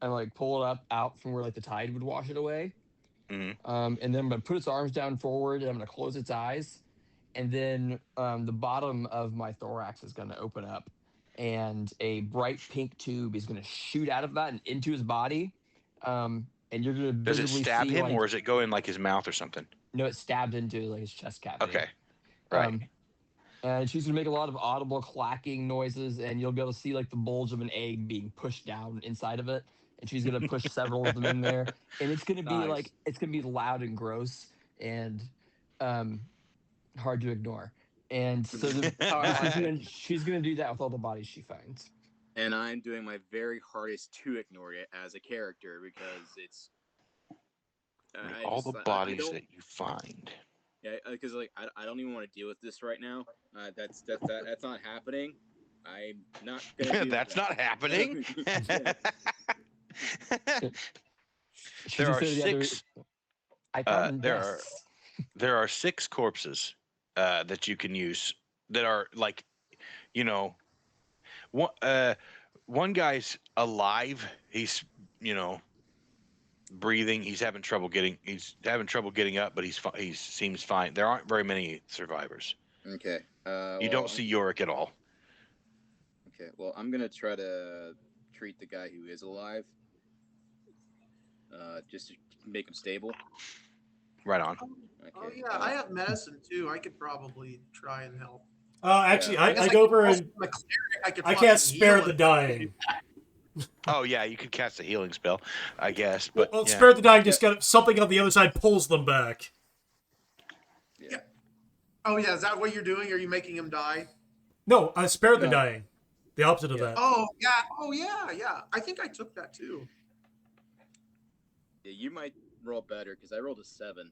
and like pull it up out from where like the tide would wash it away. Mm-hmm. And then I'm gonna put its arms down forward and I'm gonna close its eyes, and then the bottom of my thorax is gonna open up, and a bright pink tube is gonna shoot out of that and into his body. And you're gonna Does it visibly stab see, him, like, or is it go in like his mouth or something? no, it stabbed into like his chest cavity. Okay, right. And she's gonna make a lot of audible clacking noises, and you'll be able to see like the bulge of an egg being pushed down inside of it. And she's gonna push several of them in there, and it's gonna be Nice. it's gonna be loud and gross and hard to ignore. And so she's gonna do that with all the bodies she finds. And I'm doing my very hardest to ignore it as a character because it's all the bodies that you find. Yeah, because like I don't even want to deal with this right now. That's not happening. I'm not gonna. That's not happening. There are 6. There are 6 corpses that you can use that are like, one guy's alive. He's breathing. He's having trouble getting up, but he seems fine. There aren't very many survivors. Okay. You don't see Yorick at all. Okay. Well, I'm gonna try to treat the guy who is alive. just to make him stable. Right on. Oh Okay. yeah, I have medicine too. I could probably try and help. Actually, Yeah. I go over also, and I'm a cleric, I fucking can't spare heal the it. dying. Oh yeah, you could cast a healing spell, I guess. Well, But yeah. spare the dying just got something on the other side pulls them back. Yeah. Oh yeah, is that what you're doing? Are you making him die? No, spare the No. dying. The opposite of Yeah. that. Oh yeah. Oh yeah. Yeah. I think I took that too. Yeah, you might roll better because I rolled a 7.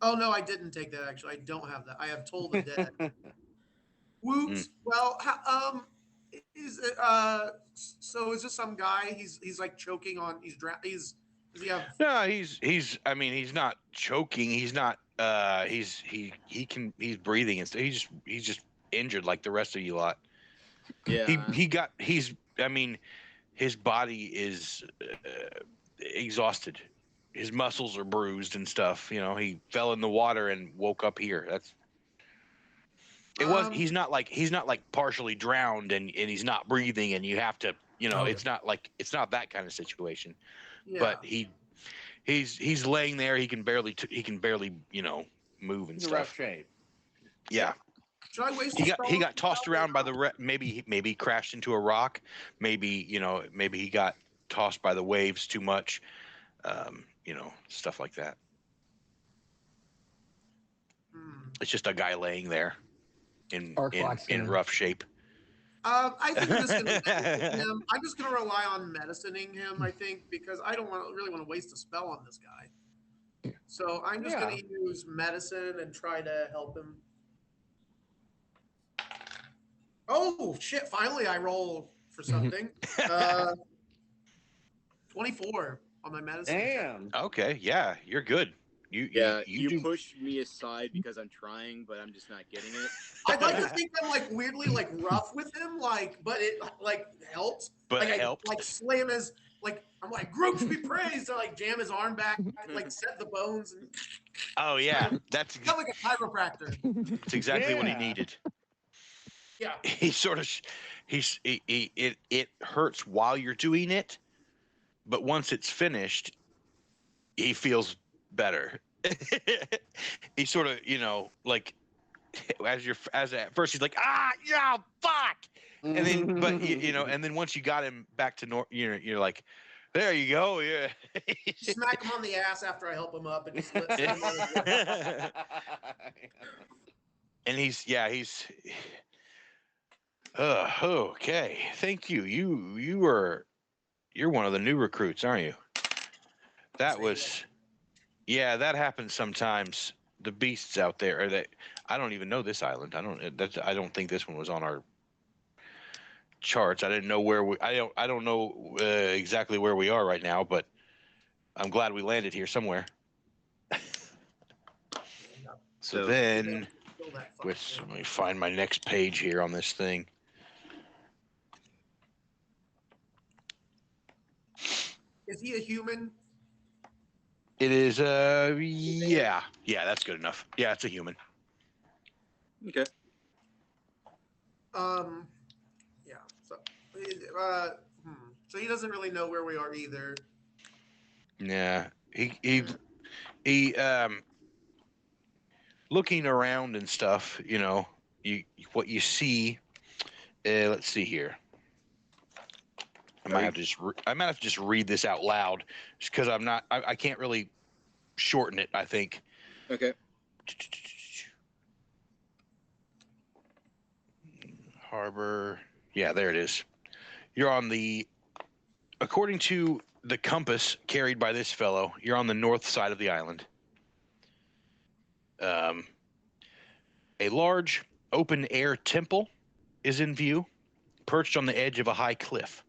Oh no, I didn't take that actually. I don't have that. I have Toll the Dead. Whoops. Well, is it, so is this some guy? He's like choking on. Does he have? No, he's. I mean, he's not choking. He's not. He's breathing and stuff. He's just injured like the rest of you lot. Yeah. I mean, his body is exhausted. His muscles are bruised and stuff. You know, he fell in the water and woke up here. He's not like partially drowned and he's not breathing and you have to, Okay. it's not that kind of situation. Yeah. But he's laying there. He can barely move and He's in rough stuff. shape. Yeah. Should I waste? He got tossed around by the maybe he crashed into a rock. Maybe he got tossed by the waves too much. Stuff like that. It's just a guy laying there in rough shape. I think I'm just gonna medicine him. I'm just gonna rely on medicining him. I think because I don't really want to waste a spell on this guy. So I'm just gonna use medicine and try to help him. Oh shit! Finally, I roll for something. 24 on my medicine. Damn. Okay, yeah, you're good. You push me aside because I'm trying, but I'm just not getting it. I'd like to think I'm like weirdly like rough with him, but it like helps. But like, it helped. I like slam his I'm like groups be praised. I like jam his arm back, like set the bones. And Oh yeah, that's felt like a chiropractor. That's exactly what he Yeah. needed. Yeah. He sort of it hurts while you're doing it, but once it's finished, he feels better. He sort of, like as at first he's like, yeah, fuck. And then and then once you got him back to you're like, there you go. Yeah. Smack him on the ass after I help him up and just let him And he's okay. Thank you. You're one of the new recruits, aren't you? That happens sometimes. The beasts out there I don't even know this island. I don't think this one was on our charts. I didn't know where I don't know exactly where we are right now, but I'm glad we landed here somewhere. So then let me find my next page here on this thing. Is he a human? It is yeah, that's good enough. Yeah, it's a human. Okay. Yeah. So he doesn't really know where we are either. Yeah. He looking around and stuff, what you see, let's see here. I might have to just read this out loud just because I can't really shorten it, I think. Okay. Harbor. Yeah, there it is. You're on according to the compass carried by this fellow, you're on the north side of the island. A large open air temple is in view, perched on the edge of a high cliff.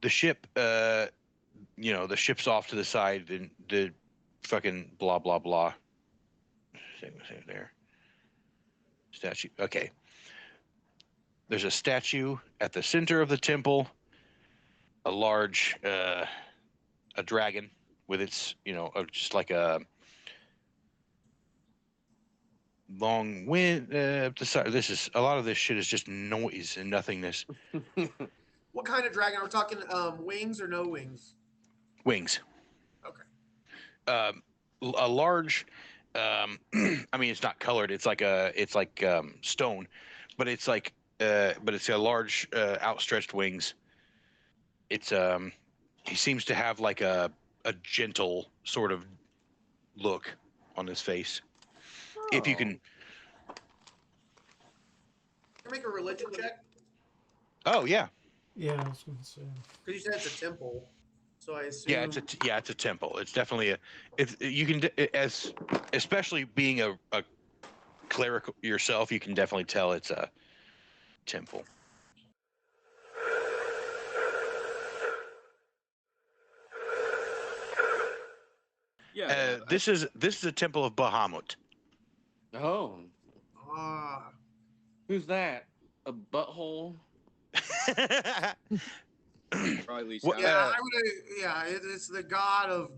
The ship, the ship's off to the side, and the fucking blah, blah, blah. Same there. Statue. Okay. There's a statue at the center of the temple, a large, a dragon with its, just like a long wind. A lot of this shit is just noise and nothingness. What kind of dragon? Are we talking wings or no wings? wings. Okay. A large. I mean, it's not colored. It's like stone, but it's like but it's a large outstretched wings. It's he seems to have like a gentle sort of look on his face. If you can. Can I make a religion check? Oh yeah. Yeah, I was gonna say. Because you said it's a temple, so I assume. Yeah, it's a temple. It's definitely you can as especially being a cleric yourself, you can definitely tell it's a temple. Yeah. This is a temple of Bahamut. Oh, Ah, who's that? A butthole? Probably What- sound- yeah, it's the god of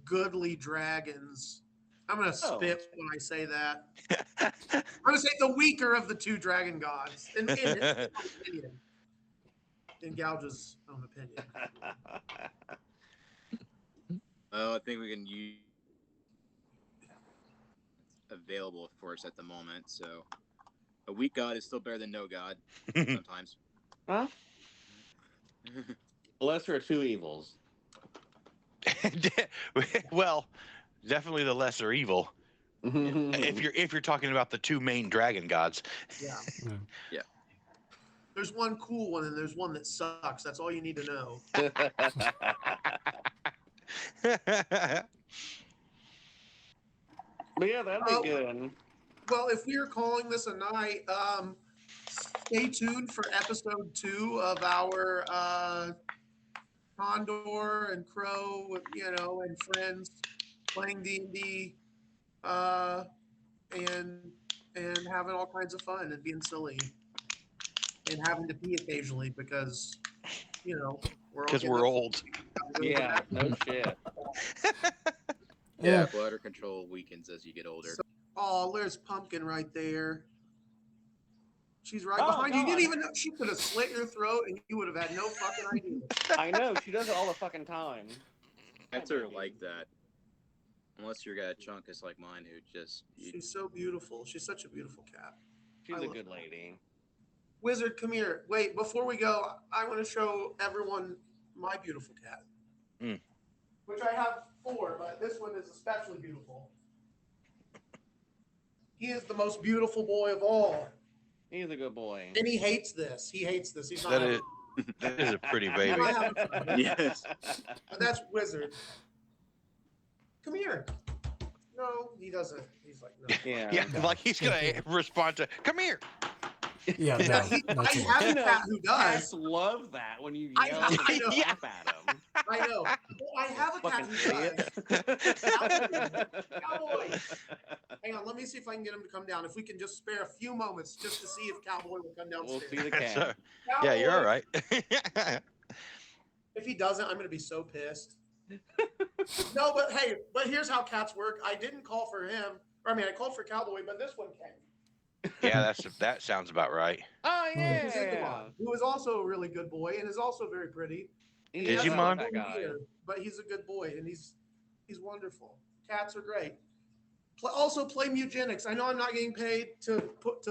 goodly dragons. I'm gonna spit when I say that. I'm gonna say the weaker of the two dragon gods, in his own opinion. In Gouge's own opinion. Well, I think we can use available for us at the moment. So, a weak god is still better than no god. Sometimes. Huh? Lesser of two evils. Well, definitely the lesser evil. If you're talking about the two main dragon gods. Yeah. Yeah. There's one cool one and there's one that sucks. That's all you need to know. But yeah, that'd be good. Well, if we are calling this a night, stay tuned for episode 2 of our Condor and Crow, and friends playing D&D, and having all kinds of fun and being silly and having to pee occasionally because we're old. Yeah, no shit. Yeah, bladder control weakens as you get older. Oh, there's Pumpkin right there. She's right behind you. You didn't even know she could have slit your throat and you would have had no fucking idea. I know, she does it all the fucking time. Cats are like that. Unless you're got a chunkus like mine who just... She's so beautiful. She's such a beautiful cat. She's a good lady. Wizard, come here. Wait, before we go, I want to show everyone my beautiful cat. Which I have 4, but this one is especially beautiful. He is the most beautiful boy of all. He's a good boy. And he hates this. He's not That is a pretty baby. Not having fun. Yes. But that's Wizard. Come here. No, he doesn't. He's like, no. Yeah, like he's gonna respond to, come here. Yeah, no, I have a cat who Cats does. love that when you I yell know. and laugh at them. I know. Well, I have a cat Fucking who does. idiot. Cowboy. Hang on, let me see if I can get him to come down. If we can just spare a few moments just to see if Cowboy will come We'll downstairs. see the cat. Yeah, you're all right. If he doesn't, I'm going to be so pissed. No, but hey, here's how cats work. I didn't call for him. I called for Cowboy, but this one came. Yeah, that sounds about right. Oh, This is the yeah. one, who is also a really good boy and is also very pretty. He Is does he, love Mon? that guy. But he's a good boy and he's wonderful. Cats are great. Also play Mugenics. I know I'm not getting paid to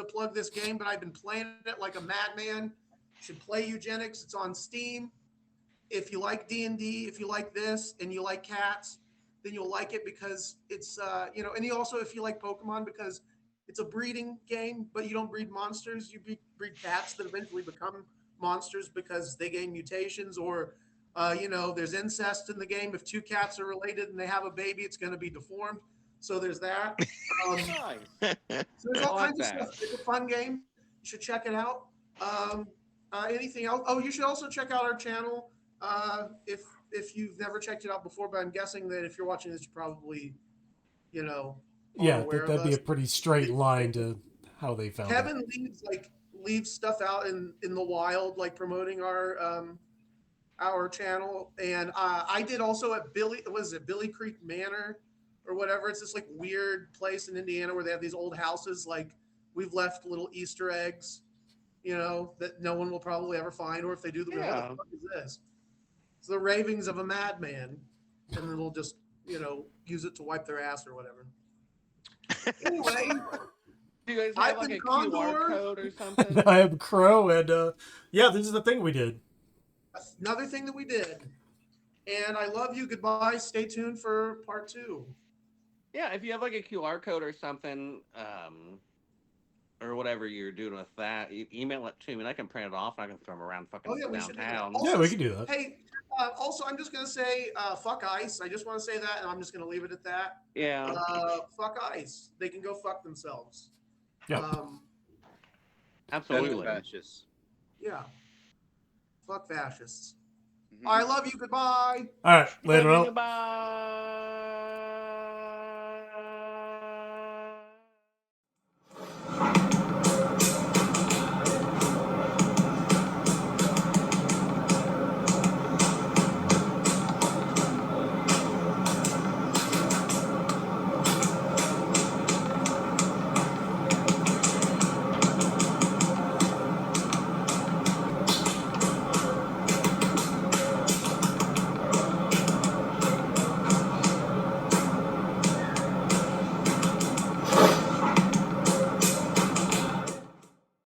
plug this game, but I've been playing it like a madman. You should play Eugenics. It's on Steam. If you like D&D, if you like this, and you like cats, then you'll like it because it's and you also, if you like Pokemon, because it's a breeding game, but you don't breed monsters. You breed cats that eventually become monsters because they gain mutations or there's incest in the game. If 2 cats are related and they have a baby, it's going to be deformed. So there's that. Nice. So there's all I like kinds of that. stuff. It's a fun game. You should check it out. Anything else? Oh, you should also check out our channel if you've never checked it out before. But I'm guessing that if you're watching this, you probably, are Yeah, aware that'd of be a us. pretty straight line to how they found it. Kevin leaves stuff out in the wild, like promoting our channel, and I did also at Billy Creek Manor or whatever. It's this like weird place in Indiana where they have these old houses. Like we've left little Easter eggs, that no one will probably ever find, or if they do, they'll be like, what the fuck is this? It's the ravings of a madman. and then we'll just, use it to wipe their ass or whatever. Anyway, Do you guys I've have like been a Condor. QR code or something? I am Crow, and yeah, this is the thing we did. another thing that we did. And I love you. Goodbye. Stay tuned for part 2. Yeah, if you have like a QR code or something, or whatever you're doing with that, email it to me, and I can print it off, and I can throw them around fucking We should do that. downtown. Also, Yeah, we can do that. Hey, also, I'm just going to say, fuck ICE. I just want to say that, and I'm just going to leave it at that. Yeah. Fuck ICE. They can go fuck themselves. Yeah. Absolutely. Fascists. Yeah. Fuck fascists. Mhm. I love you. Goodbye. All right, later on. Goodbye.